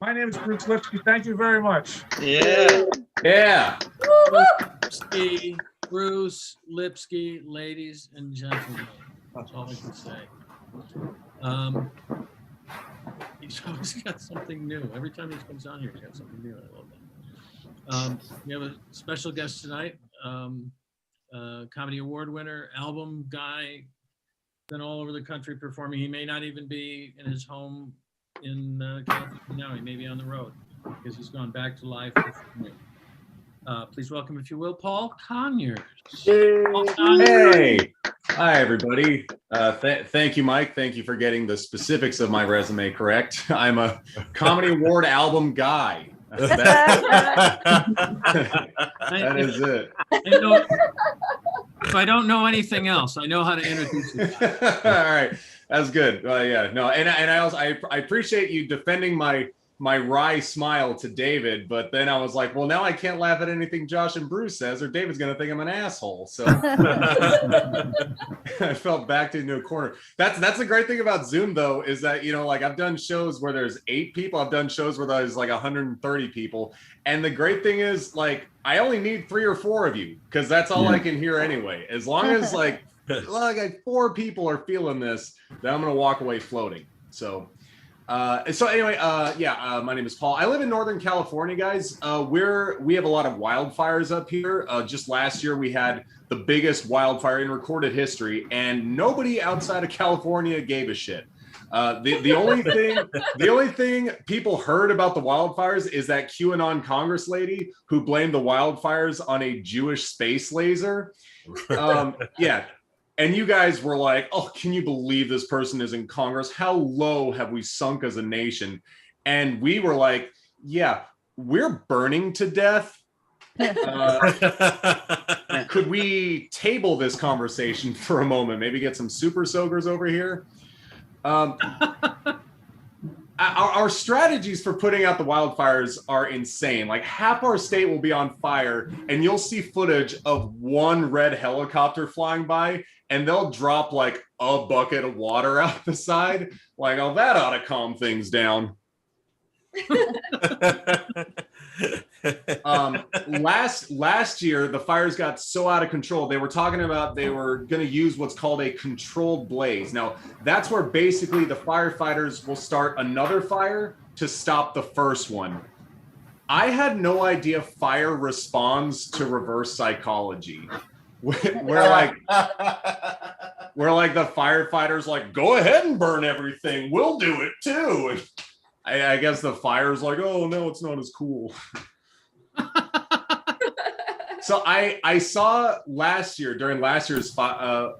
My name is Bruce Lipsky. Thank you very much.
Yeah.
Yeah.
Lipsky, Bruce, Lipsky, ladies and gentlemen. That's all I can say. He's always got something new. Every time he comes on here, he's got something new. I love that. We have a special guest tonight, Comedy Award winner, album guy, been all over the country performing. He may not even be in his home in California now. He may be on the road because he's gone back to live performing. Please welcome, if you will, Paul Conyers. Paul Conyers.
Hey. Hi, everybody. Thank you, Mike. Thank you for getting the specifics of my resume correct. I'm a Comedy Award album guy. That is it.
If I don't know anything else, I know how to introduce you.
All right, that's good. Yeah, no, and I also I appreciate you defending my wry smile to David, but then I was like, well, now I can't laugh at anything Josh and Bruce says, or David's gonna think I'm an asshole. So I felt backed into a corner. That's the great thing about Zoom, though, is that, you know, like I've done shows where there's 8 people. I've done shows where there's like 130 people, and the great thing is, like, I only need 3 or 4 of you because that's all I can hear anyway. As long as like 4 people are feeling this, then I'm gonna walk away floating. So. So anyway, my name is Paul. I live in Northern California, guys. We have a lot of wildfires up here. Just last year we had the biggest wildfire in recorded history, and nobody outside of California gave a shit. The only thing people heard about the wildfires is that QAnon Congress lady who blamed the wildfires on a Jewish space laser. Yeah. And you guys were like, oh, can you believe this person is in Congress? How low have we sunk as a nation? And we were like, yeah, we're burning to death. Could we table this conversation for a moment? Maybe get some super soakers over here. Our strategies for putting out the wildfires are insane. Like half our state will be on fire and you'll see footage of one red helicopter flying by and they'll drop like a bucket of water out the side. Like, oh, that ought to calm things down. Last year, the fires got so out of control. They were talking about they were going to use what's called a controlled blaze. Now, that's where basically the firefighters will start another fire to stop the first one. I had no idea fire responds to reverse psychology. Where like the firefighters like, go ahead and burn everything. We'll do it too. And I guess the fire's like, oh no, it's not as cool. So I saw during last year's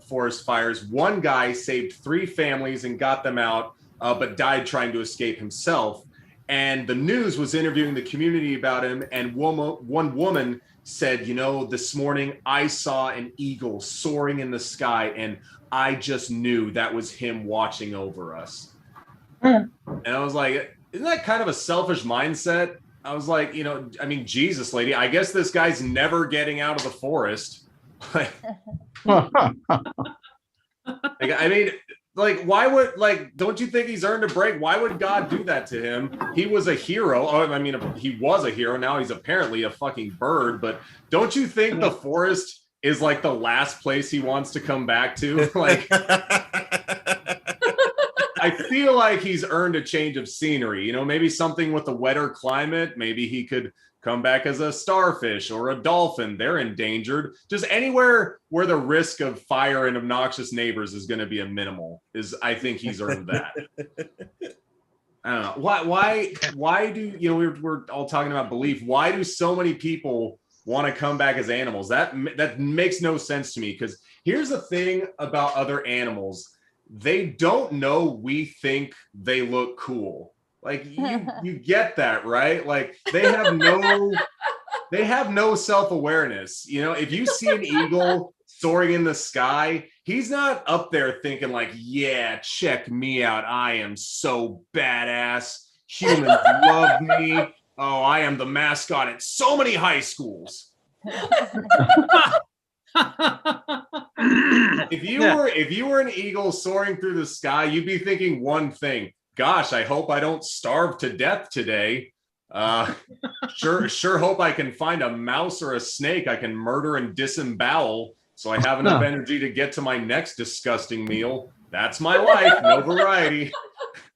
forest fires, one guy saved 3 families and got them out, but died trying to escape himself. And the news was interviewing the community about him. And one woman said, you know, this morning I saw an eagle soaring in the sky and I just knew that was him watching over us. And I was like, isn't that kind of a selfish mindset? I was like, you know, I mean, Jesus, lady, I guess this guy's never getting out of the forest. Like, I mean, like, why would, like, don't you think he's earned a break? Why would God do that to him? He was a hero. Oh, I mean, he was a hero. Now he's apparently a fucking bird. But don't you think the forest is like the last place he wants to come back to? Like, I feel like he's earned a change of scenery. You know, maybe something with a wetter climate. Maybe he could come back as a starfish or a dolphin. They're endangered. Just anywhere where the risk of fire and obnoxious neighbors is going to be a minimal. I think he's earned that. I don't know. Why do, you know, we're all talking about belief. Why do so many people want to come back as animals? That makes no sense to me, because here's the thing about other animals. They don't know we think they look cool. Like you get that, right? Like they have no self-awareness. You know, if you see an eagle soaring in the sky, he's not up there thinking like, yeah, check me out. I am so badass. Humans love me. Oh, I am the mascot at so many high schools. If you were an eagle soaring through the sky, you'd be thinking one thing. Gosh, I hope I don't starve to death today. Sure hope I can find a mouse or a snake I can murder and disembowel so I have enough energy to get to my next disgusting meal. That's my life, no variety.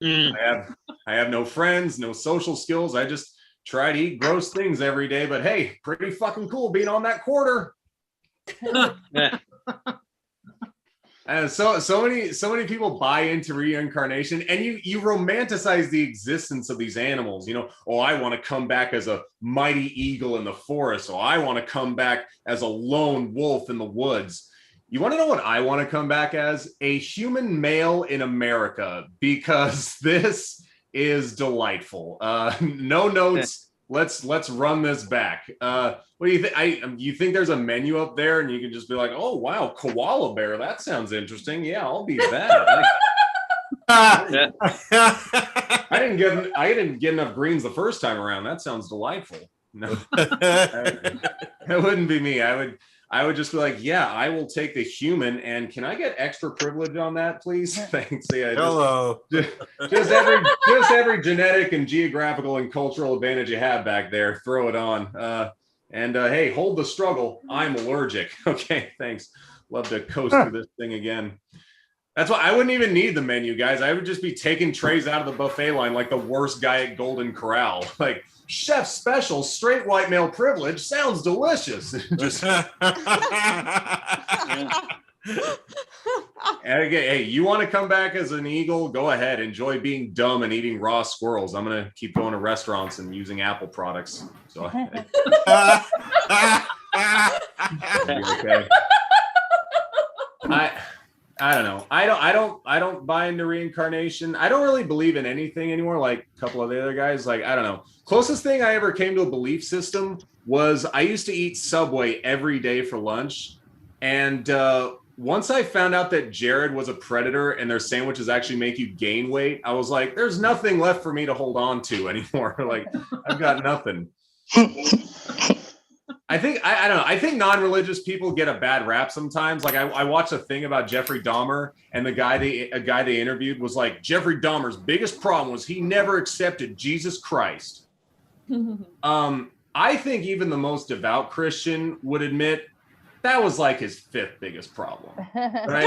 I have no friends, no social skills. I just try to eat gross things every day, but hey, pretty fucking cool being on that quarter. And so many people buy into reincarnation, and you romanticize the existence of these animals. You know, oh, I want to come back as a mighty eagle in the forest. Oh, I want to come back as a lone wolf in the woods. You want to know what I want to come back as? A human male in America, because this is delightful. No notes. Let's run this back. What do you think? You think there's a menu up there and you can just be like, oh wow, koala bear, that sounds interesting. Yeah, I'll be that. I didn't get enough greens the first time around. That sounds delightful. No, that wouldn't be me. I would just be like, yeah, I will take the human, and can I get extra privilege on that, please? Thanks. Yeah,
Hello.
Just every genetic and geographical and cultural advantage you have back there, throw it on. Hey, hold the struggle. I'm allergic. Okay, thanks. Love to coast through this thing again. That's why I wouldn't even need the menu, guys. I would just be taking trays out of the buffet line like the worst guy at Golden Corral. Like, chef special, straight white male privilege, sounds delicious. Just And again, hey, you want to come back as an eagle? Go ahead. Enjoy being dumb and eating raw squirrels. I'm going to keep going to restaurants and using Apple products. So okay. I don't know. I don't buy into reincarnation. I don't really believe in anything anymore. Like a couple of the other guys, like I don't know. Closest thing I ever came to a belief system was I used to eat Subway every day for lunch, and once I found out that Jared was a predator and their sandwiches actually make you gain weight, I was like, there's nothing left for me to hold on to anymore. Like I've got nothing. I think I don't know. I think non-religious people get a bad rap sometimes. Like I watched a thing about Jeffrey Dahmer, and a guy they interviewed was like, Jeffrey Dahmer's biggest problem was he never accepted Jesus Christ. I think even the most devout Christian would admit that was like his fifth biggest problem. Right?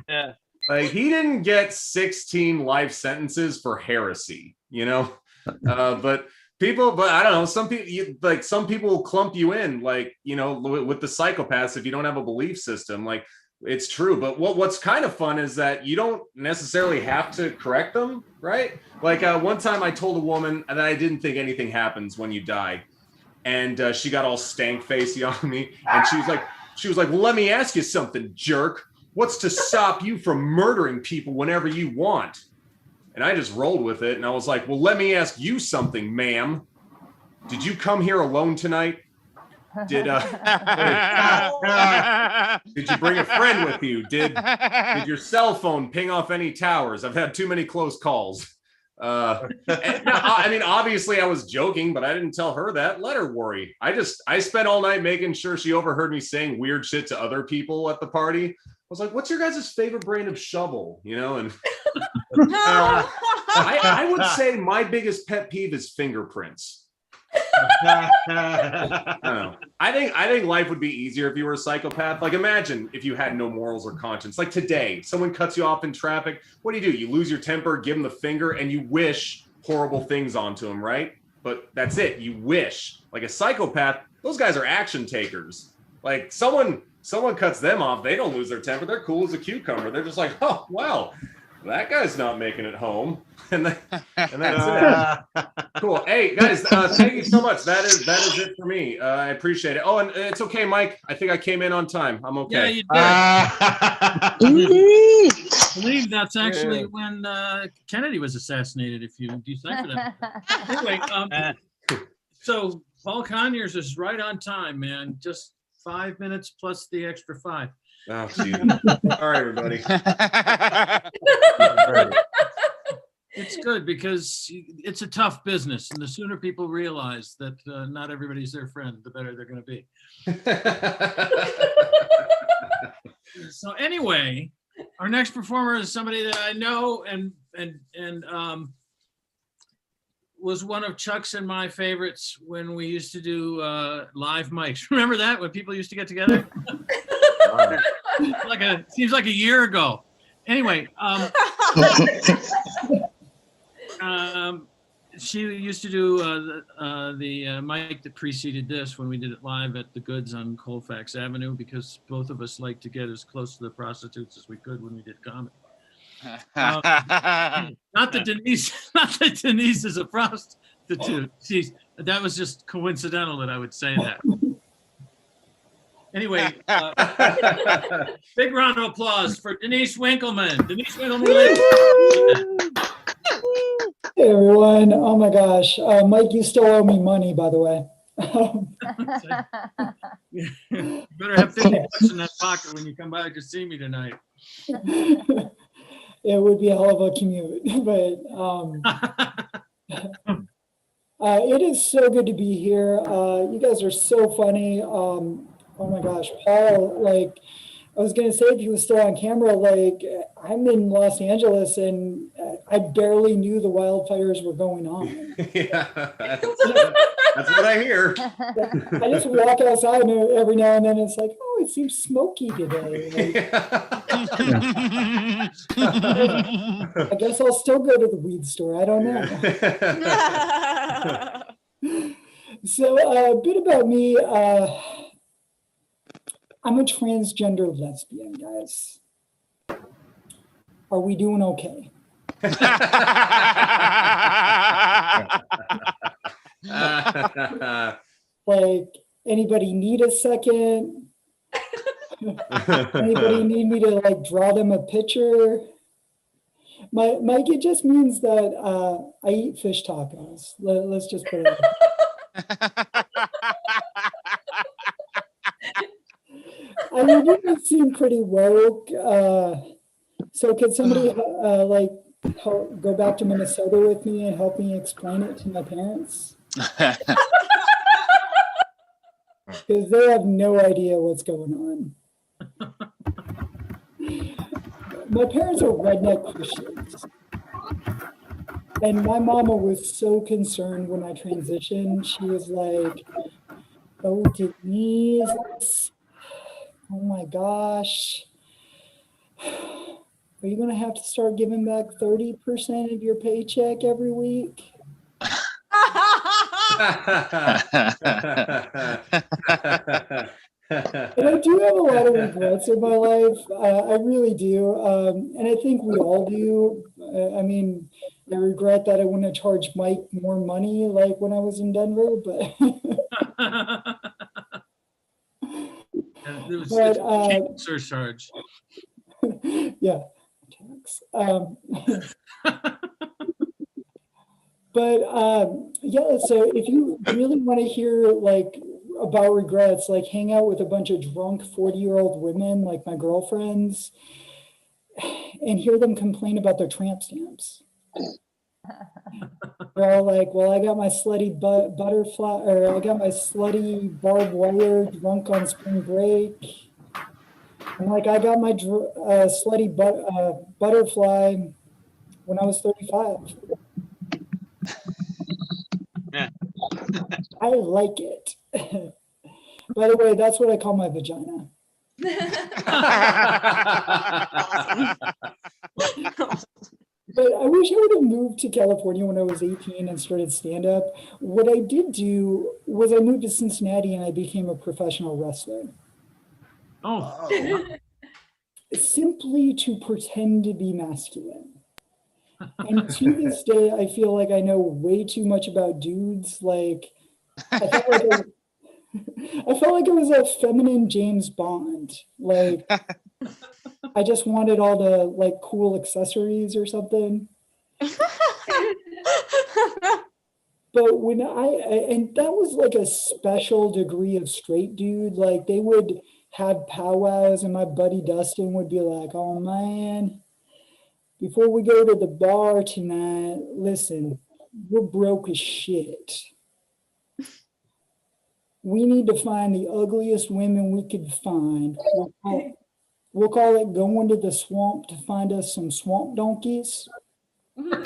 Yeah.
Like he didn't get 16 life sentences for heresy, you know? But I don't know, some people will clump you in, like, you know, with the psychopaths if you don't have a belief system. Like it's true, but what's kind of fun is that you don't necessarily have to correct them, right? Like one time I told a woman that I didn't think anything happens when you die, and she got all stank facey on me, and she was like, well, let me ask you something, jerk. What's to stop you from murdering people whenever you want? And I just rolled with it, and I was like, well, let me ask you something, ma'am. Did you come here alone tonight? Did you bring a friend with you? Did your cell phone ping off any towers? I've had too many close calls. I mean, obviously I was joking, but I didn't tell her that. Let her worry. I spent all night making sure she overheard me saying weird shit to other people at the party. I was like, what's your guys' favorite brand of shovel? You know, and I would say my biggest pet peeve is fingerprints. I don't know. I think life would be easier if you were a psychopath. Like imagine if you had no morals or conscience. Like today, someone cuts you off in traffic. What do? You lose your temper, give them the finger, and you wish horrible things onto them, right? But that's it. You wish. Like a psychopath, those guys are action takers. Like someone cuts them off, they don't lose their temper. They're cool as a cucumber. They're just like, oh wow, that guy's not making it home. And that's it. Cool. Hey guys, thank you so much. That is it for me. I appreciate it. Oh, and it's okay, Mike. I think I came in on time. I'm okay.
Yeah, you did. I believe that's actually when Kennedy was assassinated. If you decipher that. Anyway, so Paul Conyers is right on time, man. Just 5 minutes plus the extra 5.
Oh, geez. All right, everybody.
It's good because it's a tough business, and the sooner people realize that not everybody's their friend, the better they're going to be. So anyway, our next performer is somebody that I know and was one of Chuck's and my favorites when we used to do live mics. Remember that, when people used to get together? Seems like a year ago. Anyway, she used to do the mic that preceded this when we did it live at the Goods on Colfax Avenue, because both of us like to get as close to the prostitutes as we could when we did comedy. Not that Denise is a prostitute. That was just coincidental that I would say that. Anyway, big round of applause for Denise Winkelman. Denise Winkelman.
Hey everyone. Oh my gosh. Mike, you still owe me money, by the way.
You better have 50 bucks in that pocket when you come by to see me tonight.
It would be a hell of a commute, but it is so good to be here. You guys are so funny. Oh my gosh, Paul, like, I was going to say, if he was still on camera, like, I'm in Los Angeles and I barely knew the wildfires were going on.
Yeah, that's what I hear.
I just walk outside and every now and then it's like, oh, it seems smoky today. Like, I guess I'll still go to the weed store. I don't know. So a bit about me. I'm a transgender lesbian, guys. Are we doing okay?
Uh,
Like, anybody need a second? Anybody need me to like draw them a picture? Mike, it just means that I eat fish tacos. Let's just put it. I mean, you guys seem pretty woke. So could somebody like go back to Minnesota with me and help me explain it to my parents? Because they have no idea what's going on. My parents are redneck Christians. And my mama was so concerned when I transitioned. She was like, oh, Denise, oh my gosh. Are you going to have to start giving back 30% of your paycheck every week? And I do have a lot of regrets in my life. I really do. And I think we all do. I mean, I regret that I wouldn't have charged Mike more money like when I was in Denver, but
There was
But,
a surcharge.
yeah. Tax. But yeah, so if you really want to hear like about regrets, like hang out with a bunch of drunk 40-year-old women like my girlfriends and hear them complain about their tramp stamps. They're all like, well, I got my slutty butterfly, or I got my slutty barbed wire drunk on spring break. And like, I got my slutty butterfly when I was 35.
Yeah.
I like it. By the way, that's what I call my vagina. But I wish I would have moved to California when I was 18 and started stand-up. What I did do was I moved to Cincinnati and I became a professional wrestler.
Oh.
Simply to pretend to be masculine. And to this day, I feel like I know way too much about dudes. Like, I felt like I was a feminine James Bond. Like, I just wanted all the like cool accessories or something. But when and that was like a special degree of straight dude. Like they would have powwows and my buddy Dustin would be like, oh man, before we go to the bar tonight, listen, we're broke as shit. We need to find the ugliest women we could find. We'll call it going to the swamp to find us some swamp donkeys. And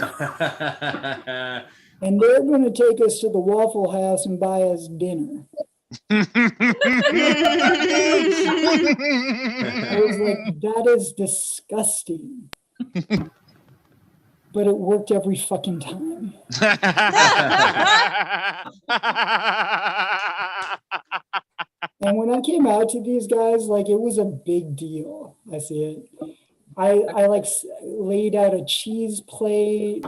they're going to take us to the Waffle House and buy us dinner. I was like, that is disgusting. But it worked every fucking time. And when I came out to these guys, like it was a big deal. I see it. I like laid out a cheese plate,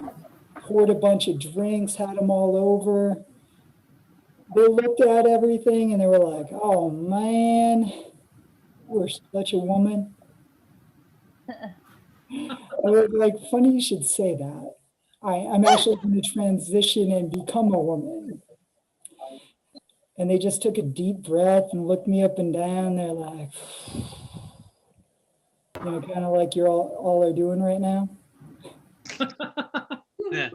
poured a bunch of drinks, had them all over. They looked at everything and they were like, oh man, we're such a woman. I was like, funny you should say that. I'm actually going to transition and become a woman. And they just took a deep breath and looked me up and down. They're like, you know, kind of like you're all are doing right now.
Yeah.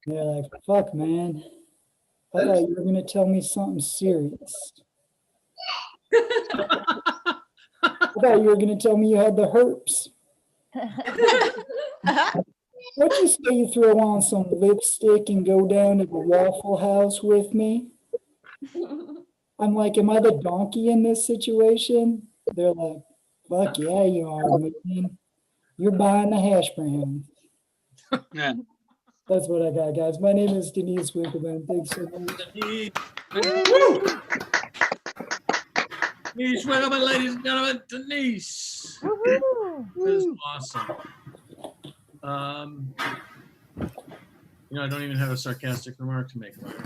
They're like, fuck, man. I thought you were going to tell me something serious. I thought you were going to tell me you had the herpes. What'd you say you throw on some lipstick and go down to the Waffle House with me? I'm like, am I the donkey in this situation? They're like, fuck yeah, you are, man. You're buying the hash browns.
Yeah.
That's what I got, guys. My name is Denise Winkelman. Thanks so much.
Denise Winkelman, ladies and gentlemen, Denise. This is awesome. You know, I don't even have a sarcastic remark to make about it.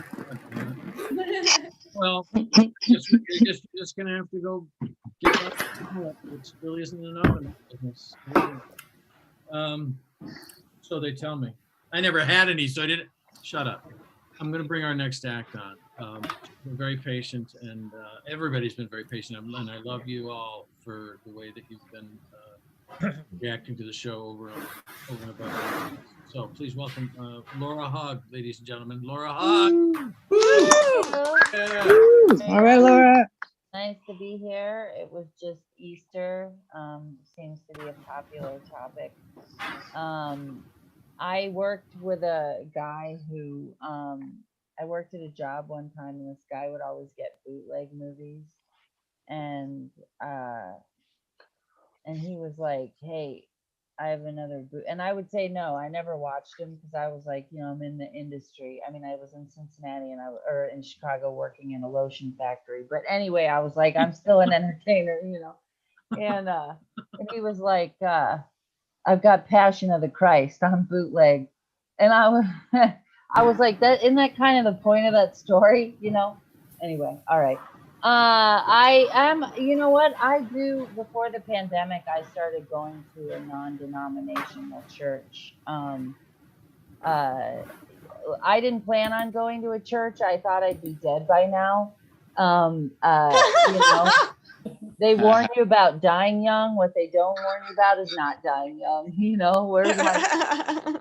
Well, you're just gonna have to go get that. It really isn't enough in this business. So they tell me. I never had any, so I didn't. Shut up. I'm going to bring our next act on. We're very patient, and everybody's been very patient, and I love you all for the way that you've been reacting to the show over and above. So please welcome Laura Hugg, ladies and gentlemen. Laura Hugg.
Yeah. All right, Laura. Nice to be here. It was just Easter. Seems to be a popular topic. I worked with a guy who I worked at a job one time, and this guy would always get bootleg movies, and he was like, "Hey, I have another boot," and I would say no. I never watched him because I was like, I'm in the industry. I mean, I was in Cincinnati or in Chicago working in a lotion factory. But anyway, I was like, I'm still an entertainer, And he was like, I've got Passion of the Christ on bootleg, and I was like, that isn't that kind of the point of that story, Anyway, all right. I am, what I do before the pandemic, I started going to a non-denominational church. I didn't plan on going to a church. I thought I'd be dead by now. They warn you about dying young. What they don't warn you about is not dying young.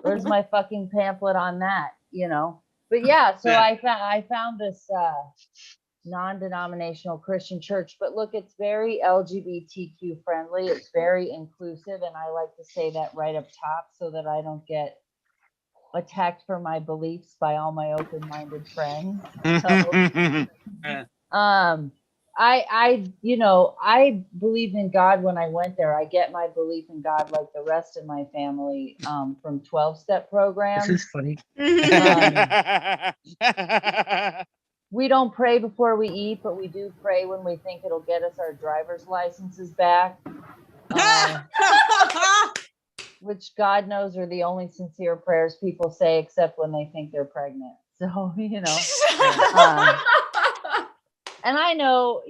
Where's my fucking pamphlet on that? But yeah, so I found this non-denominational Christian church, but look, it's very LGBTQ friendly. It's very inclusive, and I like to say that right up top so that I don't get attacked for my beliefs by all my open-minded friends. I believed in God when I went there. I get my belief in God like the rest of my family from 12-step programs.
This is funny.
We don't pray before we eat, but we do pray when we think it'll get us our driver's licenses back. Which God knows are the only sincere prayers people say, except when they think they're pregnant. So, and I know,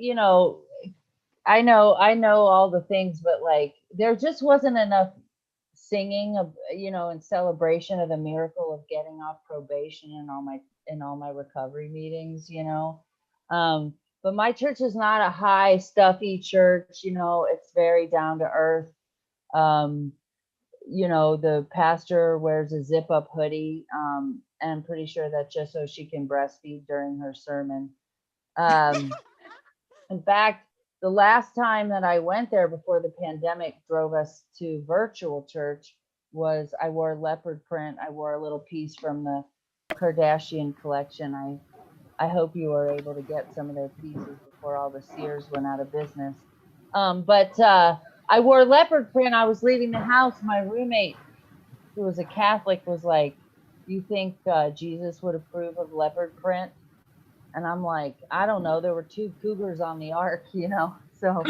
I know all the things, but like, there just wasn't enough singing of, in celebration of the miracle of getting off probation in all my recovery meetings, but my church is not a high stuffy church, it's very down to earth. The pastor wears a zip up hoodie, and I'm pretty sure that's just so she can breastfeed during her sermon. In fact, the last time that I went there before the pandemic drove us to virtual church was I wore leopard print. I wore a little piece from the Kardashian collection. I hope you were able to get some of their pieces before all the Sears went out of business. But I wore leopard print. I was leaving the house. My roommate, who was a Catholic, was like, "You think Jesus would approve of leopard print?" And I'm like, I don't know. There were 2 cougars on the ark, So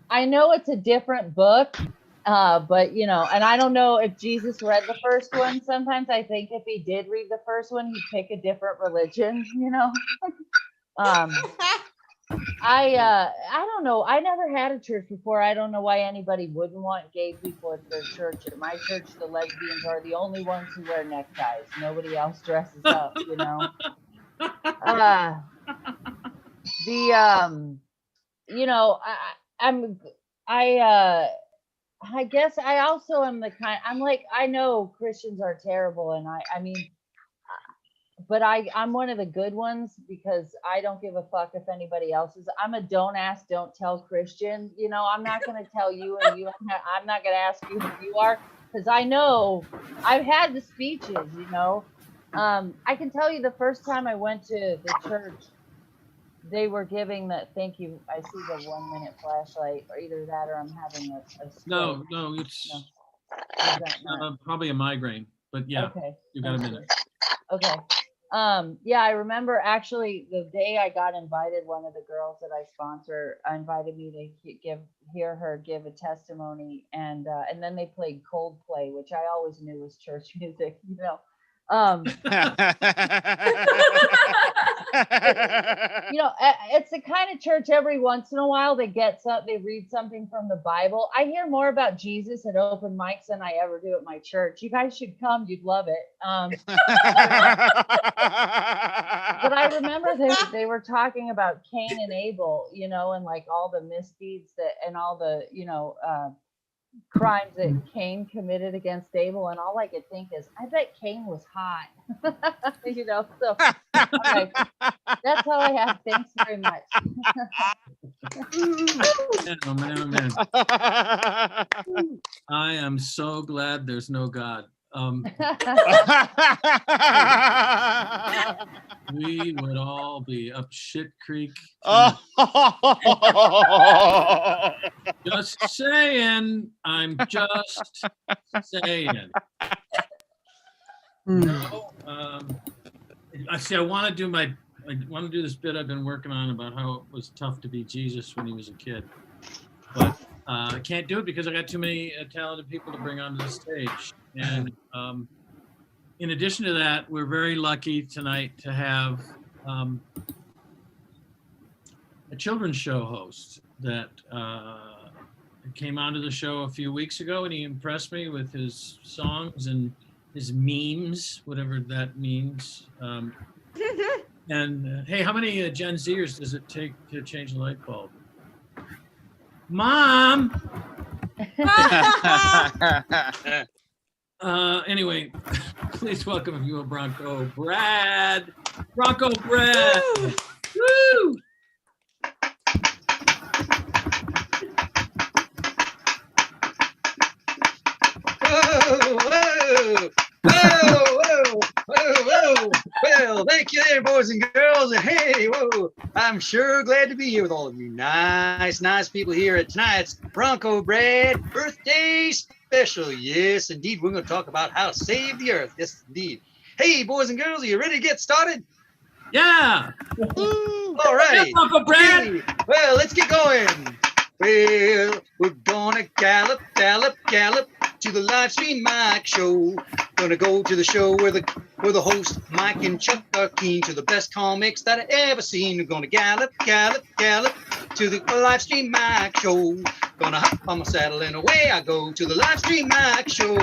I know it's a different book, but and I don't know if Jesus read the first one. Sometimes I think if he did read the first one, he'd pick a different religion, I don't know. I never had a church before. I don't know why anybody wouldn't want gay people at their church. At my church, the lesbians are the only ones who wear neckties. Nobody else dresses up, I guess I also am the kind. I'm like, I know Christians are terrible, and I mean. But I'm one of the good ones because I don't give a fuck if anybody else is. I'm a don't ask, don't tell Christian. I'm not going to tell you, and I'm not going to ask you who you are because I know I've had the speeches. I can tell you the first time I went to the church, they were giving that. Thank you. I see the 1-minute flashlight, or either that, or I'm having a
No, it's probably a migraine. But yeah,
okay.
You got a minute.
Okay. Yeah, I remember actually the day I got invited, one of the girls that I sponsor invited me to hear her give a testimony, and then they played Coldplay, which I always knew was church music, It's the kind of church every once in a while they read something from the Bible. I hear more about Jesus at open mics than I ever do at my church. You guys should come. You'd love it. But I remember they were talking about Cain and Abel, and like all the misdeeds and all the, crimes that Cain committed against Abel, and all I could think is, I bet Cain was hot. So okay, that's all I have. Thanks very much.
Oh, man. I am so glad there's no God. We would all be up shit creek. Just saying. I'm just saying. I want to do this bit I've been working on about how it was tough to be Jesus when he was a kid, but I can't do it because I got too many talented people to bring onto the stage. And in addition to that, we're very lucky tonight to have a children's show host that came onto the show a few weeks ago, and he impressed me with his songs and his memes, whatever that means. And hey, how many Gen Zers does it take to change the light bulb? Mom! Anyway, please welcome, if you will, Bronco Brad. Bronco Brad! Woo!
Whoa. Well, thank you there, boys and girls. And hey, whoa, I'm sure glad to be here with all of you nice people here at tonight's Bronco Brad birthday special. Yes, indeed, we're going to talk about how to save the earth. Yes, indeed. Hey, boys and girls, are you ready to get started?
Yeah.
All righty.
Bronco Brad.
Hey, well, let's get going. Well, we're gonna gallop to the live stream Mike show. Gonna go to the show where the host Mike and Chuck are keen to the best comics that I ever seen. We're gonna gallop to the live stream Mike show. Gonna hop on my saddle and away I go to the live stream Mike show.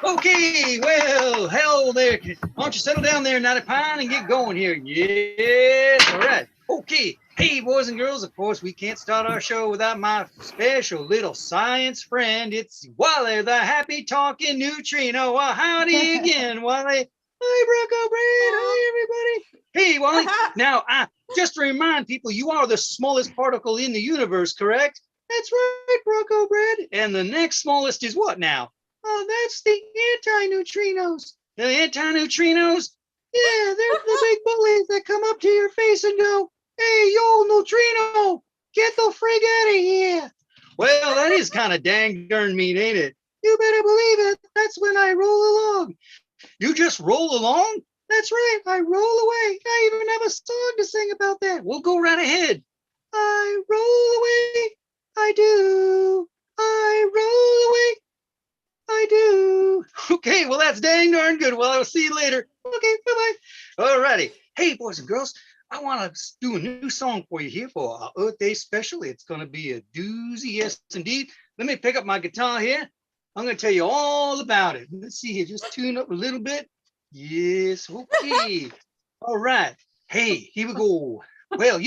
Okay, well, hell there. Why don't you settle down there, Natty Pine, and get going here? Yes, all right. Okay. Hey, boys and girls, of course, we can't start our show without my special little science friend. It's Wally, the happy talking neutrino. Well, howdy again, Wally. Hi, Bronco Brad. Hi, everybody. Hey, Wally. Now, just to remind people, you are the smallest particle in the universe, correct? That's right, Bronco Brad. And the next smallest is what now? Oh, that's the anti-neutrinos. The anti-neutrinos? Yeah, they're the big bullies that come up to your face and go, hey, yo, neutrino, get the frig out of here. Well, that is kind of dang darn mean, ain't it? You better believe it. That's when I roll along. You just roll along? That's right, I roll away. I even have a song to sing about that. We'll go right ahead. I roll away, I do. I roll away, I do. Okay, well, that's dang darn good. Well, I'll see you later. Okay, bye-bye. All righty. Hey, boys and girls, I want to do a new song for you here for our Earth Day special. It's going to be a doozy, yes, indeed. Let me pick up my guitar here. I'm going to tell you all about it. Let's see here, just tune up a little bit. Yes, okay. All right. Hey, here we go. Well,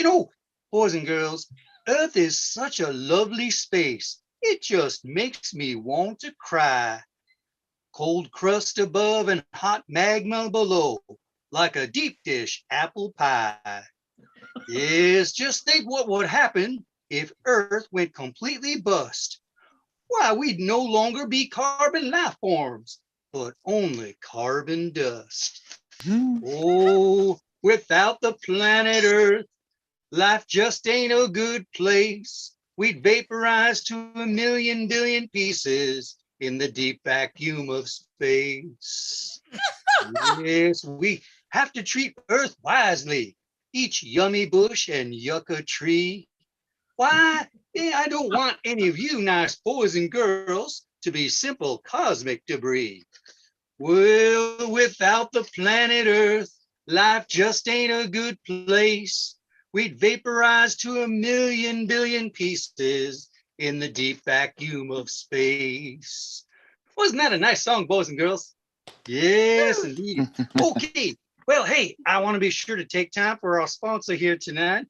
boys and girls, Earth is such a lovely space. It just makes me want to cry. Cold crust above and hot magma below, like a deep dish apple pie. Yes, just think what would happen if Earth went completely bust. Why, we'd no longer be carbon life forms, but only carbon dust. Oh, without the planet Earth, life just ain't a good place. We'd vaporize to a million billion pieces in the deep vacuum of space. Yes, we have to treat Earth wisely, each yummy bush and yucca tree. Why, I don't want any of you nice boys and girls to be simple cosmic debris. Well, without the planet Earth, life just ain't a good place. We'd vaporize to a million billion pieces in the deep vacuum of space. Wasn't that a nice song, boys and girls? Yes, indeed. Okay. Well, hey, I want to be sure to take time for our sponsor here tonight.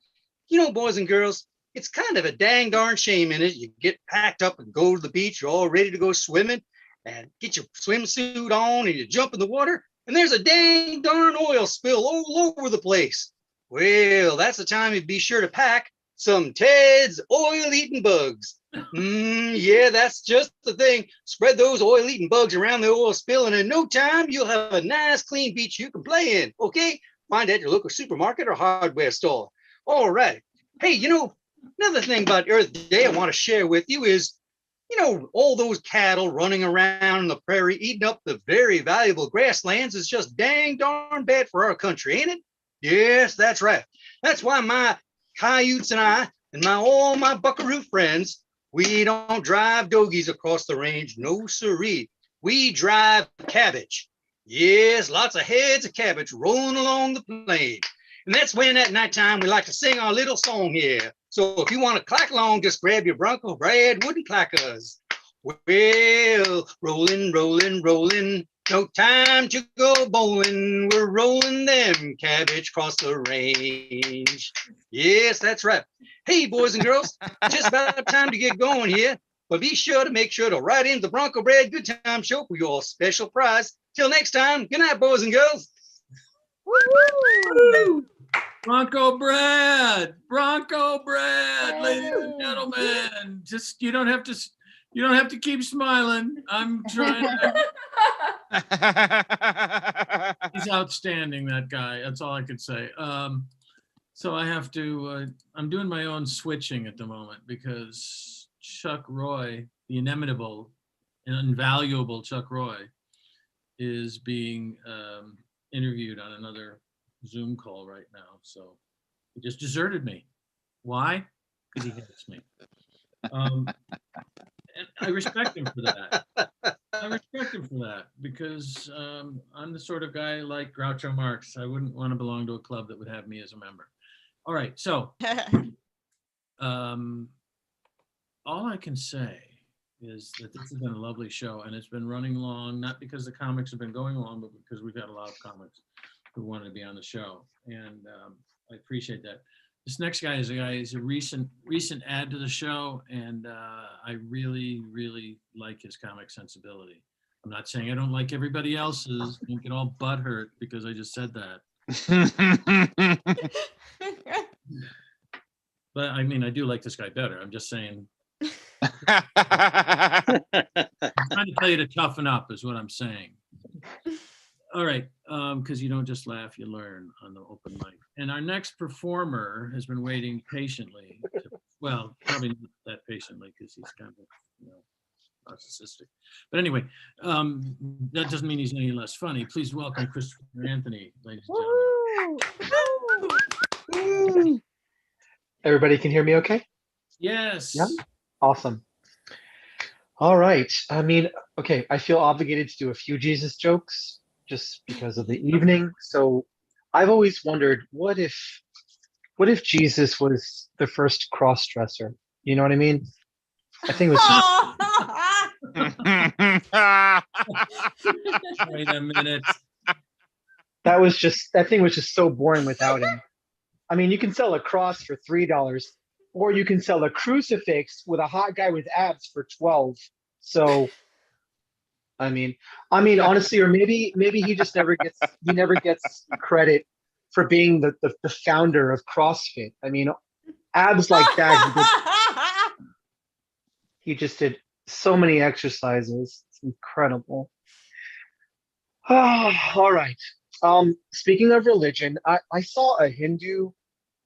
You know, boys and girls, it's kind of a dang darn shame in it. You get packed up and go to the beach, you're all ready to go swimming and get your swimsuit on and you jump in the water and there's a dang darn oil spill all over the place. Well, that's the time you'd be sure to pack some Ted's oil-eating bugs. Yeah, that's just the thing. Spread those oil-eating bugs around the oil spill, and in no time, you'll have a nice, clean beach you can play in, okay? Find it at your local supermarket or hardware store. All right. Hey, you know, another thing about Earth Day I want to share with you is, you know, all those cattle running around the prairie eating up the very valuable grasslands is just dang darn bad for our country, ain't it? Yes, that's right. That's why my coyotes and I and all my buckaroo friends, we don't drive dogies across the range. No siree. We drive cabbage. Yes, lots of heads of cabbage rolling along the plain. And that's when at nighttime we like to sing our little song here. So if you want to clack along, just grab your Bronco Brad wooden clackers. Well, rolling, rolling, rolling. No time to go bowling. We're rolling them cabbage across the range. Yes, that's right. Hey, boys and girls, just about time to get going here. But be sure to write in the Bronco Brad Good Time Show for your special prize. Till next time, good night, boys and girls.
Woo-hoo! Bronco Brad, ladies and gentlemen. Just you don't have to keep smiling. I'm trying. He's outstanding, that guy. That's all I could say. So I have to. I'm doing my own switching at the moment because Chuck Roy, the inimitable and invaluable Chuck Roy, is being interviewed on another Zoom call right now. So he just deserted me. Why? Because he hates me. And I respect him for that. Because I'm the sort of guy like Groucho Marx. I wouldn't want to belong to a club that would have me as a member. All right, so all I can say is that this has been a lovely show, and it's been running long, not because the comics have been going long, but because we've had a lot of comics who wanted to be on the show, and I appreciate that. This next guy is a recent add to the show, and I really, really like his comic sensibility. I'm not saying I don't like everybody else's. Don't get all butthurt because I just said that. But I mean, I do like this guy better. I'm just saying. I'm trying to tell you to toughen up is what I'm saying. All right, because you don't just laugh, you learn on the open mic. And our next performer has been waiting patiently. Well, probably not that patiently because he's kind of, narcissistic. But anyway, that doesn't mean he's any less funny. Please welcome Christopher Anthony, ladies and gentlemen.
Everybody can hear me okay?
Yes.
Yeah. Awesome. All right. I mean, okay, I feel obligated to do a few Jesus jokes just because of the evening. So I've always wondered, what if Jesus was the first cross-dresser? You know what I mean? I think it was
Wait a minute.
that thing was just so boring without him. I mean, you can sell a cross for $3, or you can sell a crucifix with a hot guy with abs for $12. So, I mean, honestly, or maybe he just never gets credit for being the founder of CrossFit. I mean, abs like that. He just did so many exercises. It's incredible. Oh, all right. Speaking of religion, I saw a Hindu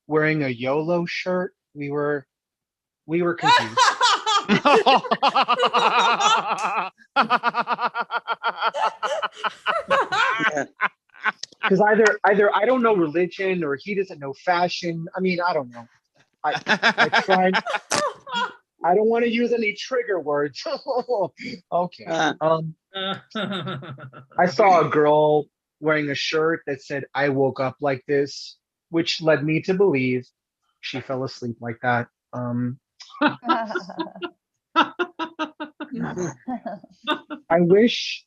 wearing a YOLO shirt. We were confused. Because either I don't know religion or he doesn't know fashion. I mean, I don't know. I tried. I don't want to use any trigger words. Okay. I saw a girl wearing a shirt that said, "I woke up like this," which led me to believe she fell asleep like that. I wish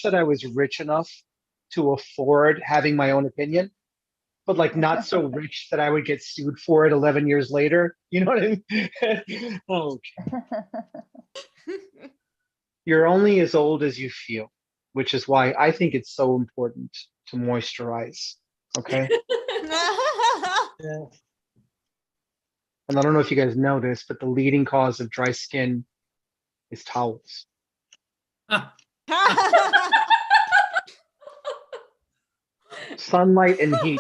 that I was rich enough to afford having my own opinion, but like not so rich that I would get sued for it 11 years later. You know what I mean? Okay. You're only as old as you feel, which is why I think it's so important to moisturize. Okay. And I don't know if you guys know this, but the leading cause of dry skin is towels. Sunlight and heat,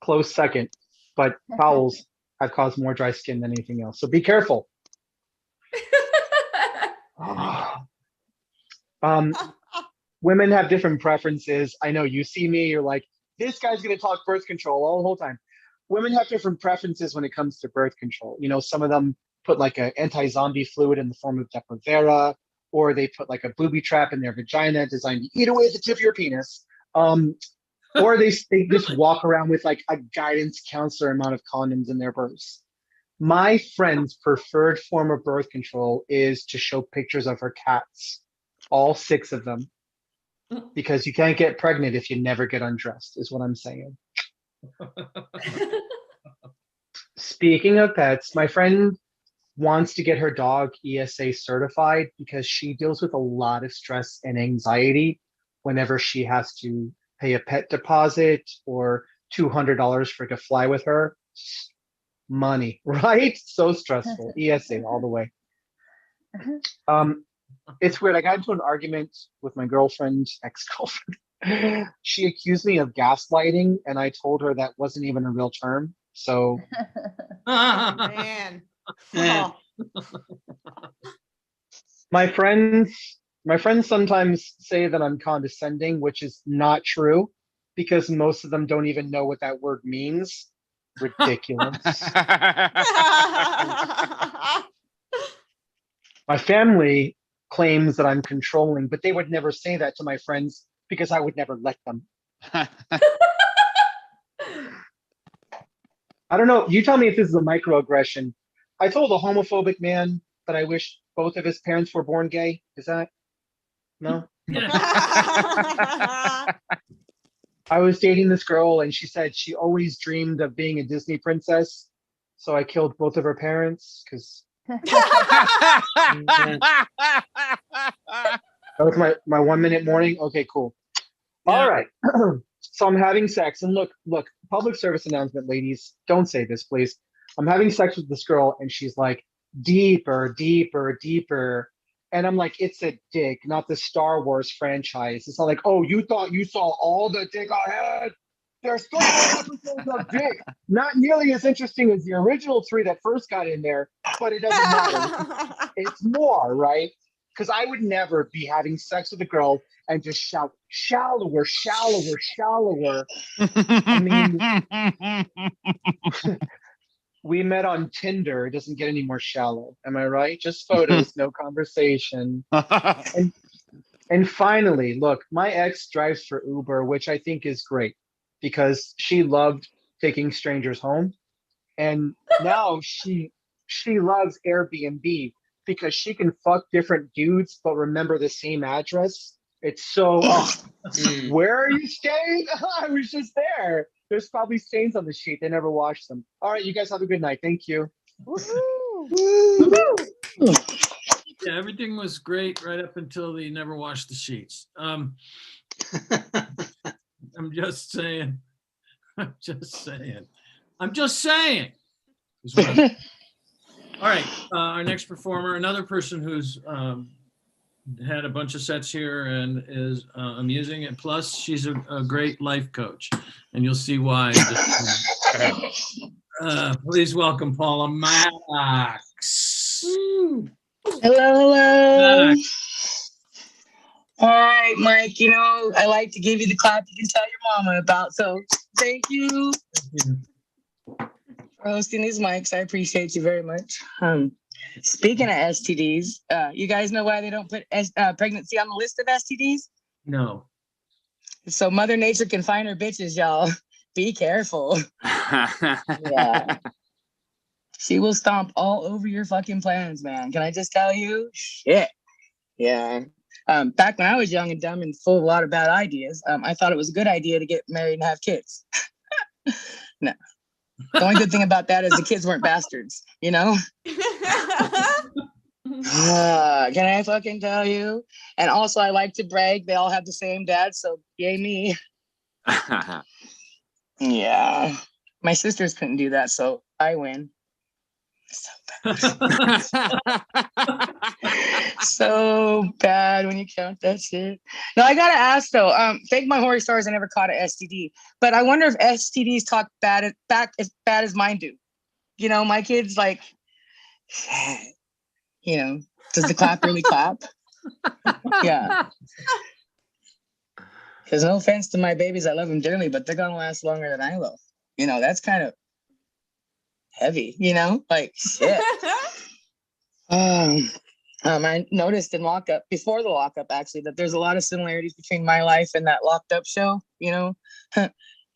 close second, but towels have caused more dry skin than anything else. So be careful. Women have different preferences. I know you see me, you're like, this guy's gonna talk birth control all the whole time. Women have different preferences when it comes to birth control. You know, some of them put like an anti-zombie fluid in the form of Depo-Vera, or they put like a booby trap in their vagina designed to eat away the tip of your penis. Or they just walk around with like a guidance counselor amount of condoms in their purse. My friend's preferred form of birth control is to show pictures of her cats, all 6 of them, because you can't get pregnant if you never get undressed, is what I'm saying. Speaking of pets, my friend wants to get her dog ESA certified because she deals with a lot of stress and anxiety whenever she has to pay a pet deposit or $200 for it to fly with her. Money, right? So stressful. ESA all the way. It's weird. I got into an argument with my girlfriend, ex-girlfriend. She accused me of gaslighting, and I told her that wasn't even a real term. So,
Man. Oh.
my friends sometimes say that I'm condescending, which is not true, because most of them don't even know what that word means. Ridiculous. My family claims that I'm controlling, but they would never say that to my friends because I would never let them. I don't know. You tell me if this is a microaggression. I told a homophobic man that I wish both of his parents were born gay. Is that? No? I was dating this girl and she said she always dreamed of being a Disney princess. So I killed both of her parents because that was my 1 minute warning. Okay, cool. All right. So I'm having sex, and look, public service announcement, ladies, don't say this, please. I'm having sex with this girl and she's like, deeper, deeper, deeper. And I'm like, it's a dick, not the Star Wars franchise. It's not like, oh, you thought you saw all the dick I had? There's still more episodes of dick. Not nearly as interesting as the original 3 that first got in there, but it doesn't matter. It's more, right? Because I would never be having sex with a girl and just shout, shallower, shallower, shallower. I mean, we met on Tinder. It doesn't get any more shallow. Am I right? Just photos, no conversation. And finally, look, my ex drives for Uber, which I think is great because she loved taking strangers home. And now she loves Airbnb because she can fuck different dudes but remember the same address. It's so, where are you staying? I was just there. There's probably stains on the sheet. They never washed them. All right, you guys have a good night. Thank you.
Yeah, everything was great right up until they never washed the sheets. I'm just saying. I'm just saying. All right, our next performer, another person who's had a bunch of sets here and is amusing, and plus she's a great life coach, and you'll see why. Please welcome Paula Mattocks.
Hello. All right, Mike, you know, I like to give you the clap you can tell your mama about, so thank you for hosting these mics. I appreciate you very much. Speaking of STDs, you guys know why they don't put pregnancy on the list of STDs?
No.
So Mother Nature can find her bitches, y'all. Be careful. Yeah. She will stomp all over your fucking plans, man. Can I just tell you? Shit. Yeah. Back when I was young and dumb and full of a lot of bad ideas, I thought it was a good idea to get married and have kids. No. The only good thing about that is the kids weren't bastards, you know? Can I fucking tell you? And also, I like to brag. They all have the same dad, so yay me. Yeah. My sisters couldn't do that, so I win. So bad. So bad when you count that shit. No, I gotta ask though. Thank my hoary stars, I never caught an STD. But I wonder if STDs talk back as bad as mine do. You know, my kids like, you know, does the clap really clap? Yeah. Because no offense to my babies, I love them dearly, but they're gonna last longer than I will. You know, that's kind of heavy, you know, like shit. I noticed in lockup, before the lockup actually, that there's a lot of similarities between my life and that Locked Up show, you know?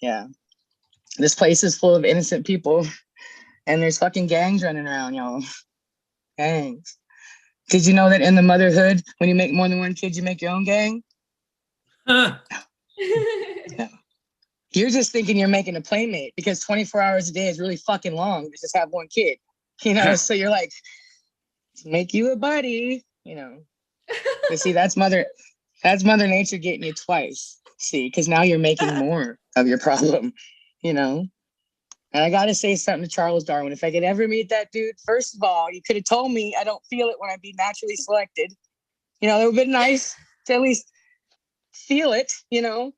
Yeah. This place is full of innocent people and there's fucking gangs running around, y'all. Gangs. Did you know that in the motherhood, when you make more than one kid, you make your own gang? Yeah. You're just thinking you're making a playmate because 24 hours a day is really fucking long to just have one kid, you know? So you're like, make you a buddy, you know? But see, that's mother nature getting you twice. See, because now you're making more of your problem, you know? And I got to say something to Charles Darwin. If I could ever meet that dude, first of all, you could have told me I don't feel it when I be naturally selected. You know, it would have been nice to at least feel it, you know?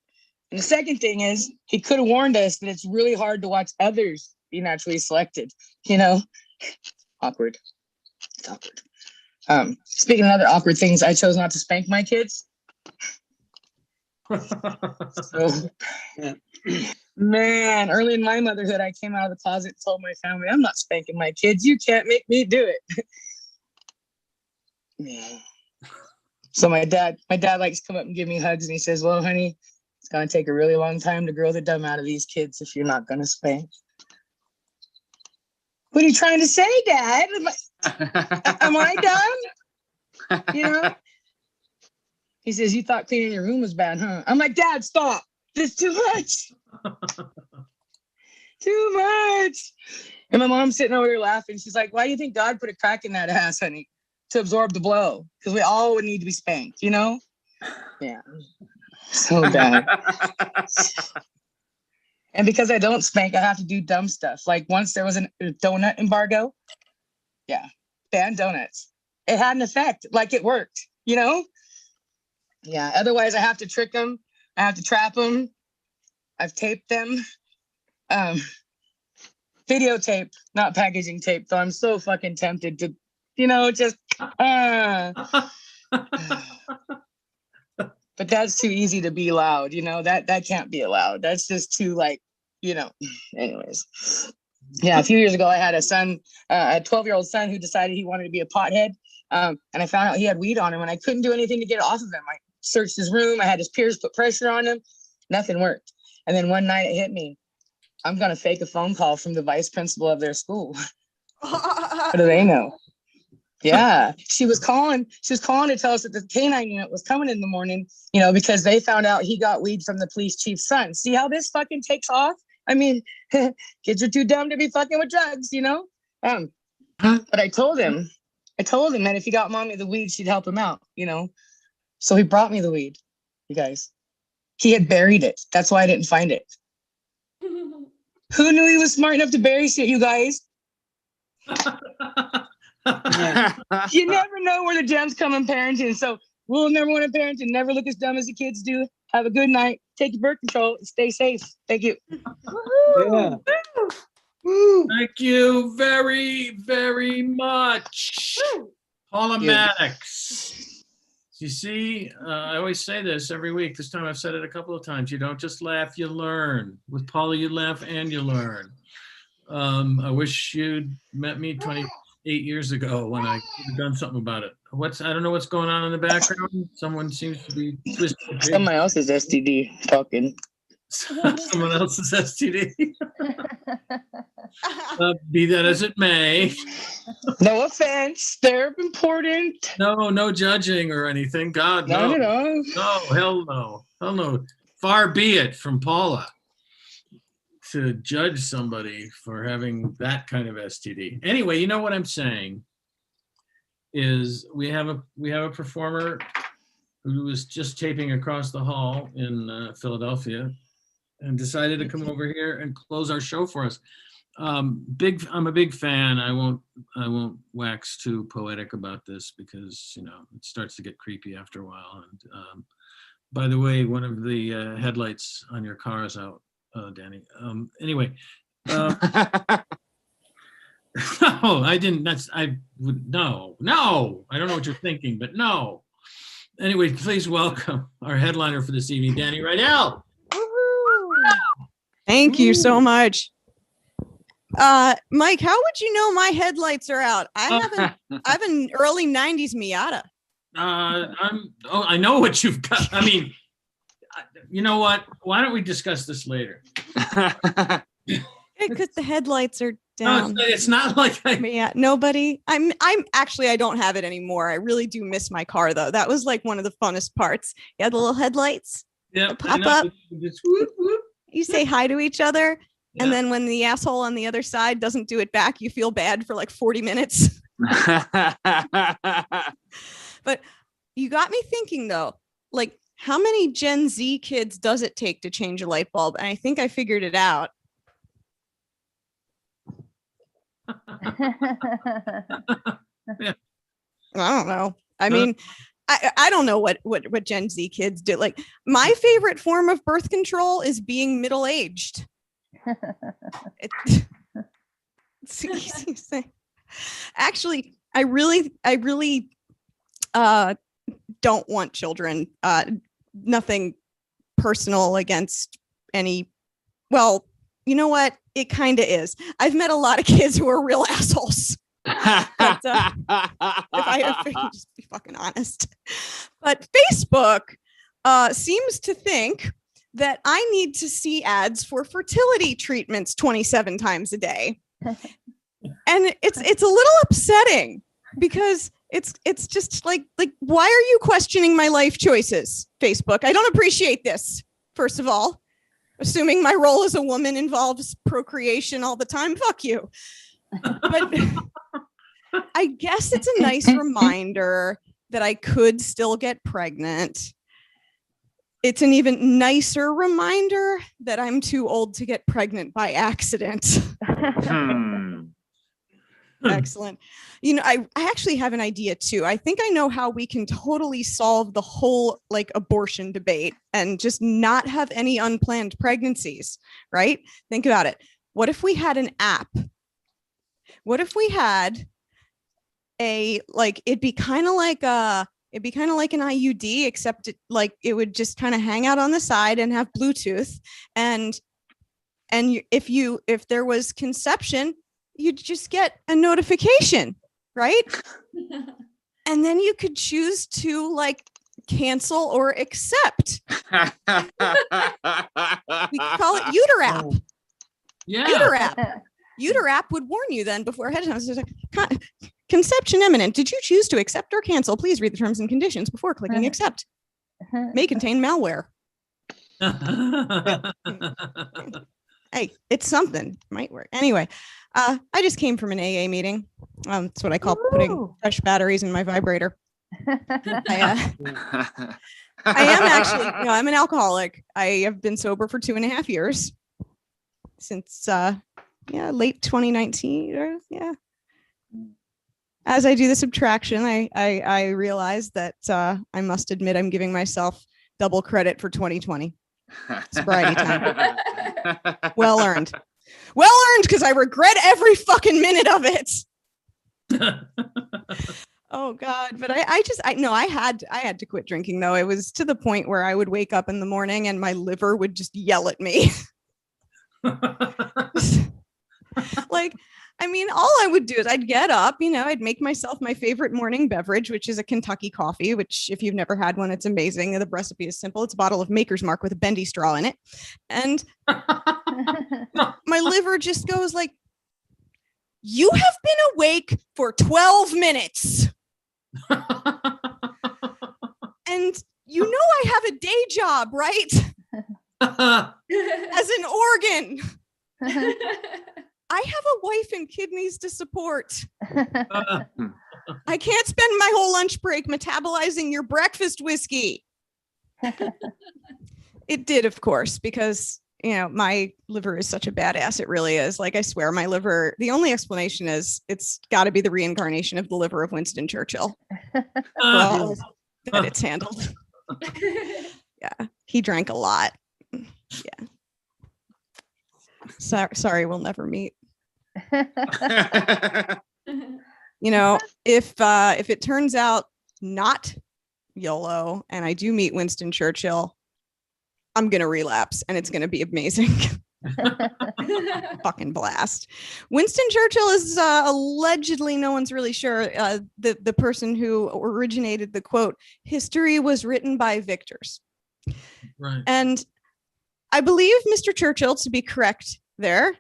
And the second thing is, he could have warned us that it's really hard to watch others be naturally selected, you know? Awkward. It's awkward. Speaking of other awkward things, I chose not to spank my kids. So, man, early in my motherhood, I came out of the closet and told my family, I'm not spanking my kids. You can't make me do it. Yeah. So my dad likes to come up and give me hugs, and he says, well, honey, it's going to take a really long time to grow the dumb out of these kids if you're not going to spank. What are you trying to say, Dad? Am I done? You know? He says, you thought cleaning your room was bad, huh? I'm like, Dad, stop. This is too much. Too much. And my mom's sitting over there laughing. She's like, why do you think God put a crack in that ass, honey? To absorb the blow. Because we all would need to be spanked, you know? Yeah. So bad. And because I don't spank, I have to do dumb stuff. Like once there was a donut embargo. Yeah. Banned donuts. It had an effect. Like it worked, you know? Yeah. Otherwise, I have to trick them. I have to trap them. I've taped them. Videotape, not packaging tape. So I'm so fucking tempted to, you know, just. But that's too easy to be loud, you know, that can't be allowed. That's just too like, you know, anyways. Yeah, a few years ago, I had a son, a 12-year-old son who decided he wanted to be a pothead. And I found out he had weed on him and I couldn't do anything to get it off of him. I searched his room. I had his peers put pressure on him. Nothing worked. And then one night it hit me. I'm going to fake a phone call from the vice principal of their school. What do they know? Yeah, she was calling to tell us that the canine unit was coming in the morning, you know, because they found out he got weed from the police chief's son. See how this fucking takes off? I mean, kids are too dumb to be fucking with drugs, you know? But I told him that if he got mommy the weed, she'd help him out, you know? So he brought me the weed, you guys. He had buried it. That's why I didn't find it. Who knew he was smart enough to bury shit, you guys? Yeah. You never know where the gems come in parenting. So rule number one in parenting, never look as dumb as the kids do. Have a good night. Take your birth control and stay safe. Thank you.
Yeah. Thank you very, very much. Paula Mattocks. You see, I always say this every week. This time I've said it a couple of times. You don't just laugh, you learn. With Paula, you laugh and you learn. I wish you'd met me 8 years ago when I could have done something about it. I don't know what's going on in the background. Someone seems to be twisting.
Someone else's STD talking.
Someone else's STD. Be that as it may.
No offense. They're important.
No judging or anything. God, no.
Not at all.
No, hell no. Hell no. Far be it from Paula to judge somebody for having that kind of STD. Anyway, you know what I'm saying is we have a performer who was just taping across the hall in Philadelphia and decided to come over here and close our show for us. I'm a big fan. I won't wax too poetic about this because, you know, it starts to get creepy after a while. And by the way, one of the headlights on your car is out, Danny. Anyway, no, I didn't. I don't know what you're thinking, but no. Anyway, please welcome our headliner for this evening, Danny Rydell.
Thank you so much. Mike, how would you know my headlights are out? I have an early 90s Miata.
I know what you've got. I mean, you know what? Why don't we discuss this later?
Because the headlights are down.
No, it's not like
nobody. I don't have it anymore. I really do miss my car though. That was like one of the funnest parts. You had the little headlights.
Yeah,
pop up. Just whoop, whoop. You say hi to each other. Yeah. And then when the asshole on the other side doesn't do it back, you feel bad for like 40 minutes. But you got me thinking though, like how many Gen Z kids does it take to change a light bulb? And I think I figured it out.
Yeah.
I don't know. I mean, I don't know what Gen Z kids do. Like my favorite form of birth control is being middle-aged. Actually, I really don't want children. Nothing personal against any. Well, you know what? It kind of is. I've met a lot of kids who are real assholes. But, if I have to just be fucking honest. But Facebook seems to think that I need to see ads for fertility treatments 27 times a day. And it's a little upsetting because it's just like why are you questioning my life choices, Facebook? I don't appreciate this. First of all, assuming my role as a woman involves procreation all the time, fuck you. But I guess it's a nice reminder that I could still get pregnant. It's an even nicer reminder that I'm too old to get pregnant by accident. Excellent. You know, I actually have an idea too. I think I know how we can totally solve the whole like abortion debate and just not have any unplanned pregnancies, right? Think about it. What if we had an app? What if we had it'd be kind of like an IUD, except it would just kind of hang out on the side and have Bluetooth. And if there was conception, you'd just get a notification, right? And then you could choose to cancel or accept. We could call it Uterap.
Yeah.
Uterap would warn you then before ahead of time. So conception imminent. Did you choose to accept or cancel? Please read the terms and conditions before clicking accept. May contain malware. Hey, it's something. Might work. Anyway, I just came from an AA meeting. That's what I call putting fresh batteries in my vibrator. I am actually, I'm an alcoholic. I have been sober for 2.5 years since, late 2019. Or, yeah. As I do the subtraction, I realize that I must admit I'm giving myself double credit for 2020. Sobriety time. Well earned because I regret every fucking minute of it. Oh God. But I had to quit drinking though. It was to the point where I would wake up in the morning and my liver would just yell at me. I mean, all I would do is I'd get up, I'd make myself my favorite morning beverage, which is a Kentucky coffee, which if you've never had one, it's amazing. The recipe is simple. It's a bottle of Maker's Mark with a bendy straw in it. And my liver just goes like, you have been awake for 12 minutes. And I have a day job, right? As an organ. I have a wife and kidneys to support. I can't spend my whole lunch break metabolizing your breakfast whiskey. It did, of course, because, my liver is such a badass. It really is. Like, I swear my liver, the only explanation is it's got to be the reincarnation of the liver of Winston Churchill. Well, that it's handled. Yeah, he drank a lot. Yeah. Sorry, we'll never meet. If it turns out not YOLO and I do meet Winston Churchill, I'm gonna relapse and it's gonna be amazing. Fucking blast. Winston Churchill is allegedly, no one's really sure, the person who originated the quote, "History was written by victors."
Right.
And I believe Mr. Churchill to be correct there.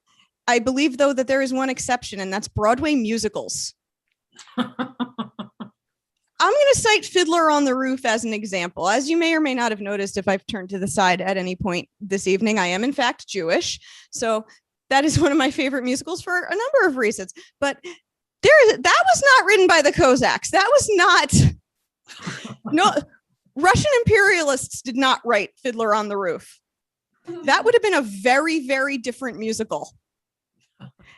I believe, though, that there is one exception, and that's Broadway musicals. I'm going to cite Fiddler on the Roof as an example. As you may or may not have noticed, if I've turned to the side at any point this evening, I am in fact Jewish. So that is one of my favorite musicals for a number of reasons. But that was not written by the Cossacks. That was not. No, Russian imperialists did not write Fiddler on the Roof. That would have been a very, very different musical.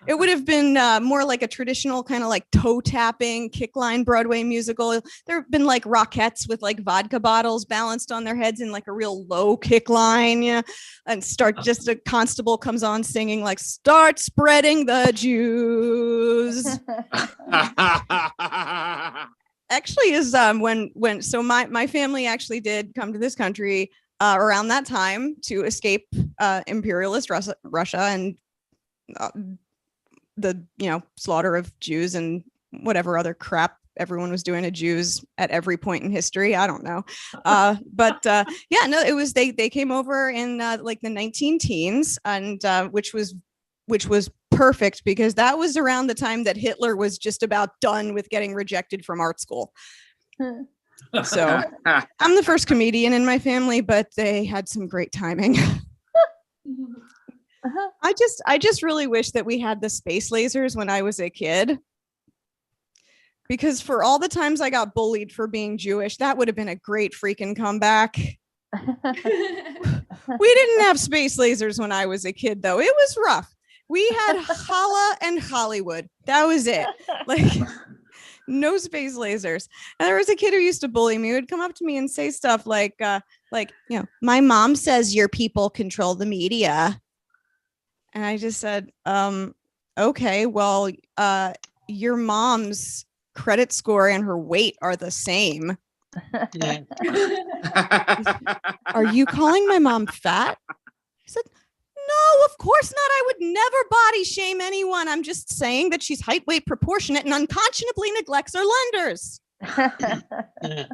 It would have been more like a traditional kind of like toe tapping kickline Broadway musical. There have been like Rockettes with like vodka bottles balanced on their heads in like a real low kick line, and just a constable comes on singing like, "Start spreading the Jews." Actually is when so my family actually did come to this country around that time to escape imperialist Russia and the slaughter of Jews and whatever other crap everyone was doing to Jews at every point in history. I don't know. It was they came over in like the 19-teens and which was perfect because that was around the time that Hitler was just about done with getting rejected from art school. So I'm the first comedian in my family, but they had some great timing. I just really wish that we had the space lasers when I was a kid. Because for all the times I got bullied for being Jewish, that would have been a great freaking comeback. We didn't have space lasers when I was a kid, though. It was rough. We had Holla and Hollywood. That was it. Like, no space lasers. And there was a kid who used to bully me, who would come up to me and say stuff like, my mom says your people control the media. And I just said, okay, well, your mom's credit score and her weight are the same.
Yeah.
Are you calling my mom fat? I said, no, of course not. I would never body shame anyone. I'm just saying that she's height, weight, proportionate and unconscionably neglects her lenders. And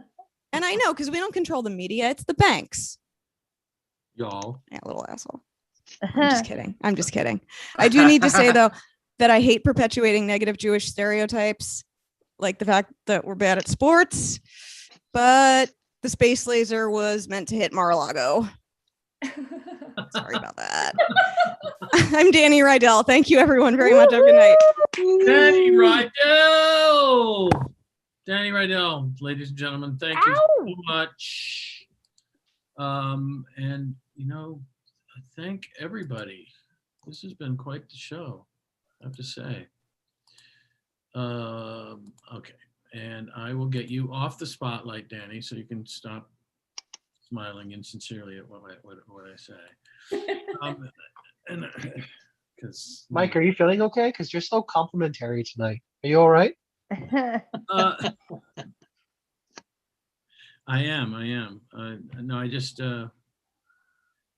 I know, because we don't control the media. It's the banks.
Y'all.
Yeah, little asshole. I'm just kidding. I do need to say, though, that I hate perpetuating negative Jewish stereotypes, like the fact that we're bad at sports, but the space laser was meant to hit Mar-a-Lago. Sorry about that. I'm Danny Rydell. Thank you, everyone, very much. Have a good night.
Danny Rydell. Danny Rydell, ladies and gentlemen, thank you so much. And, thank everybody. This has been quite the show, I have to say. Okay, and I will get you off the spotlight, Danny, so you can stop smiling insincerely at what I say. Because
Mike, are you feeling okay? Because you're so complimentary tonight. Are you all right?
I am. No, I just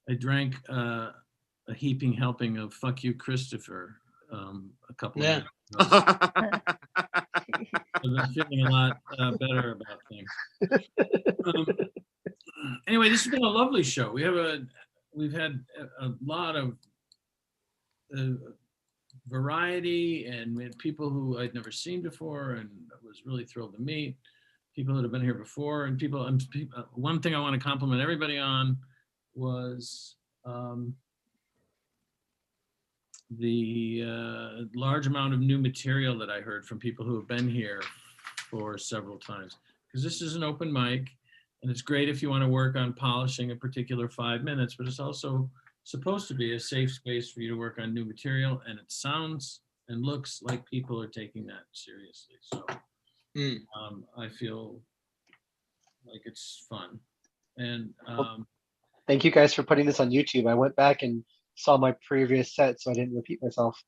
I drank a heaping helping of "Fuck You, Christopher," a couple
Yeah.
of years ago. I've been feeling a lot better about things. Anyway, this has been a lovely show. We've had a lot of variety, and we had people who I'd never seen before, and I was really thrilled to meet people that have been here before. And one thing I want to compliment everybody on was the large amount of new material that I heard from people who have been here for several times. Because this is an open mic, and it's great if you want to work on polishing a particular 5 minutes, but it's also supposed to be a safe space for you to work on new material, and it sounds and looks like people are taking that seriously. So I feel like it's fun. And
Thank you guys for putting this on YouTube. I went back and saw my previous set, so I didn't repeat myself.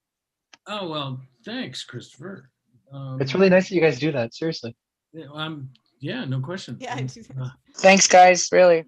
oh, well, thanks, Christopher.
It's really nice that you guys do that. Seriously.
Yeah, no question.
Yeah.
Thanks, guys. Really.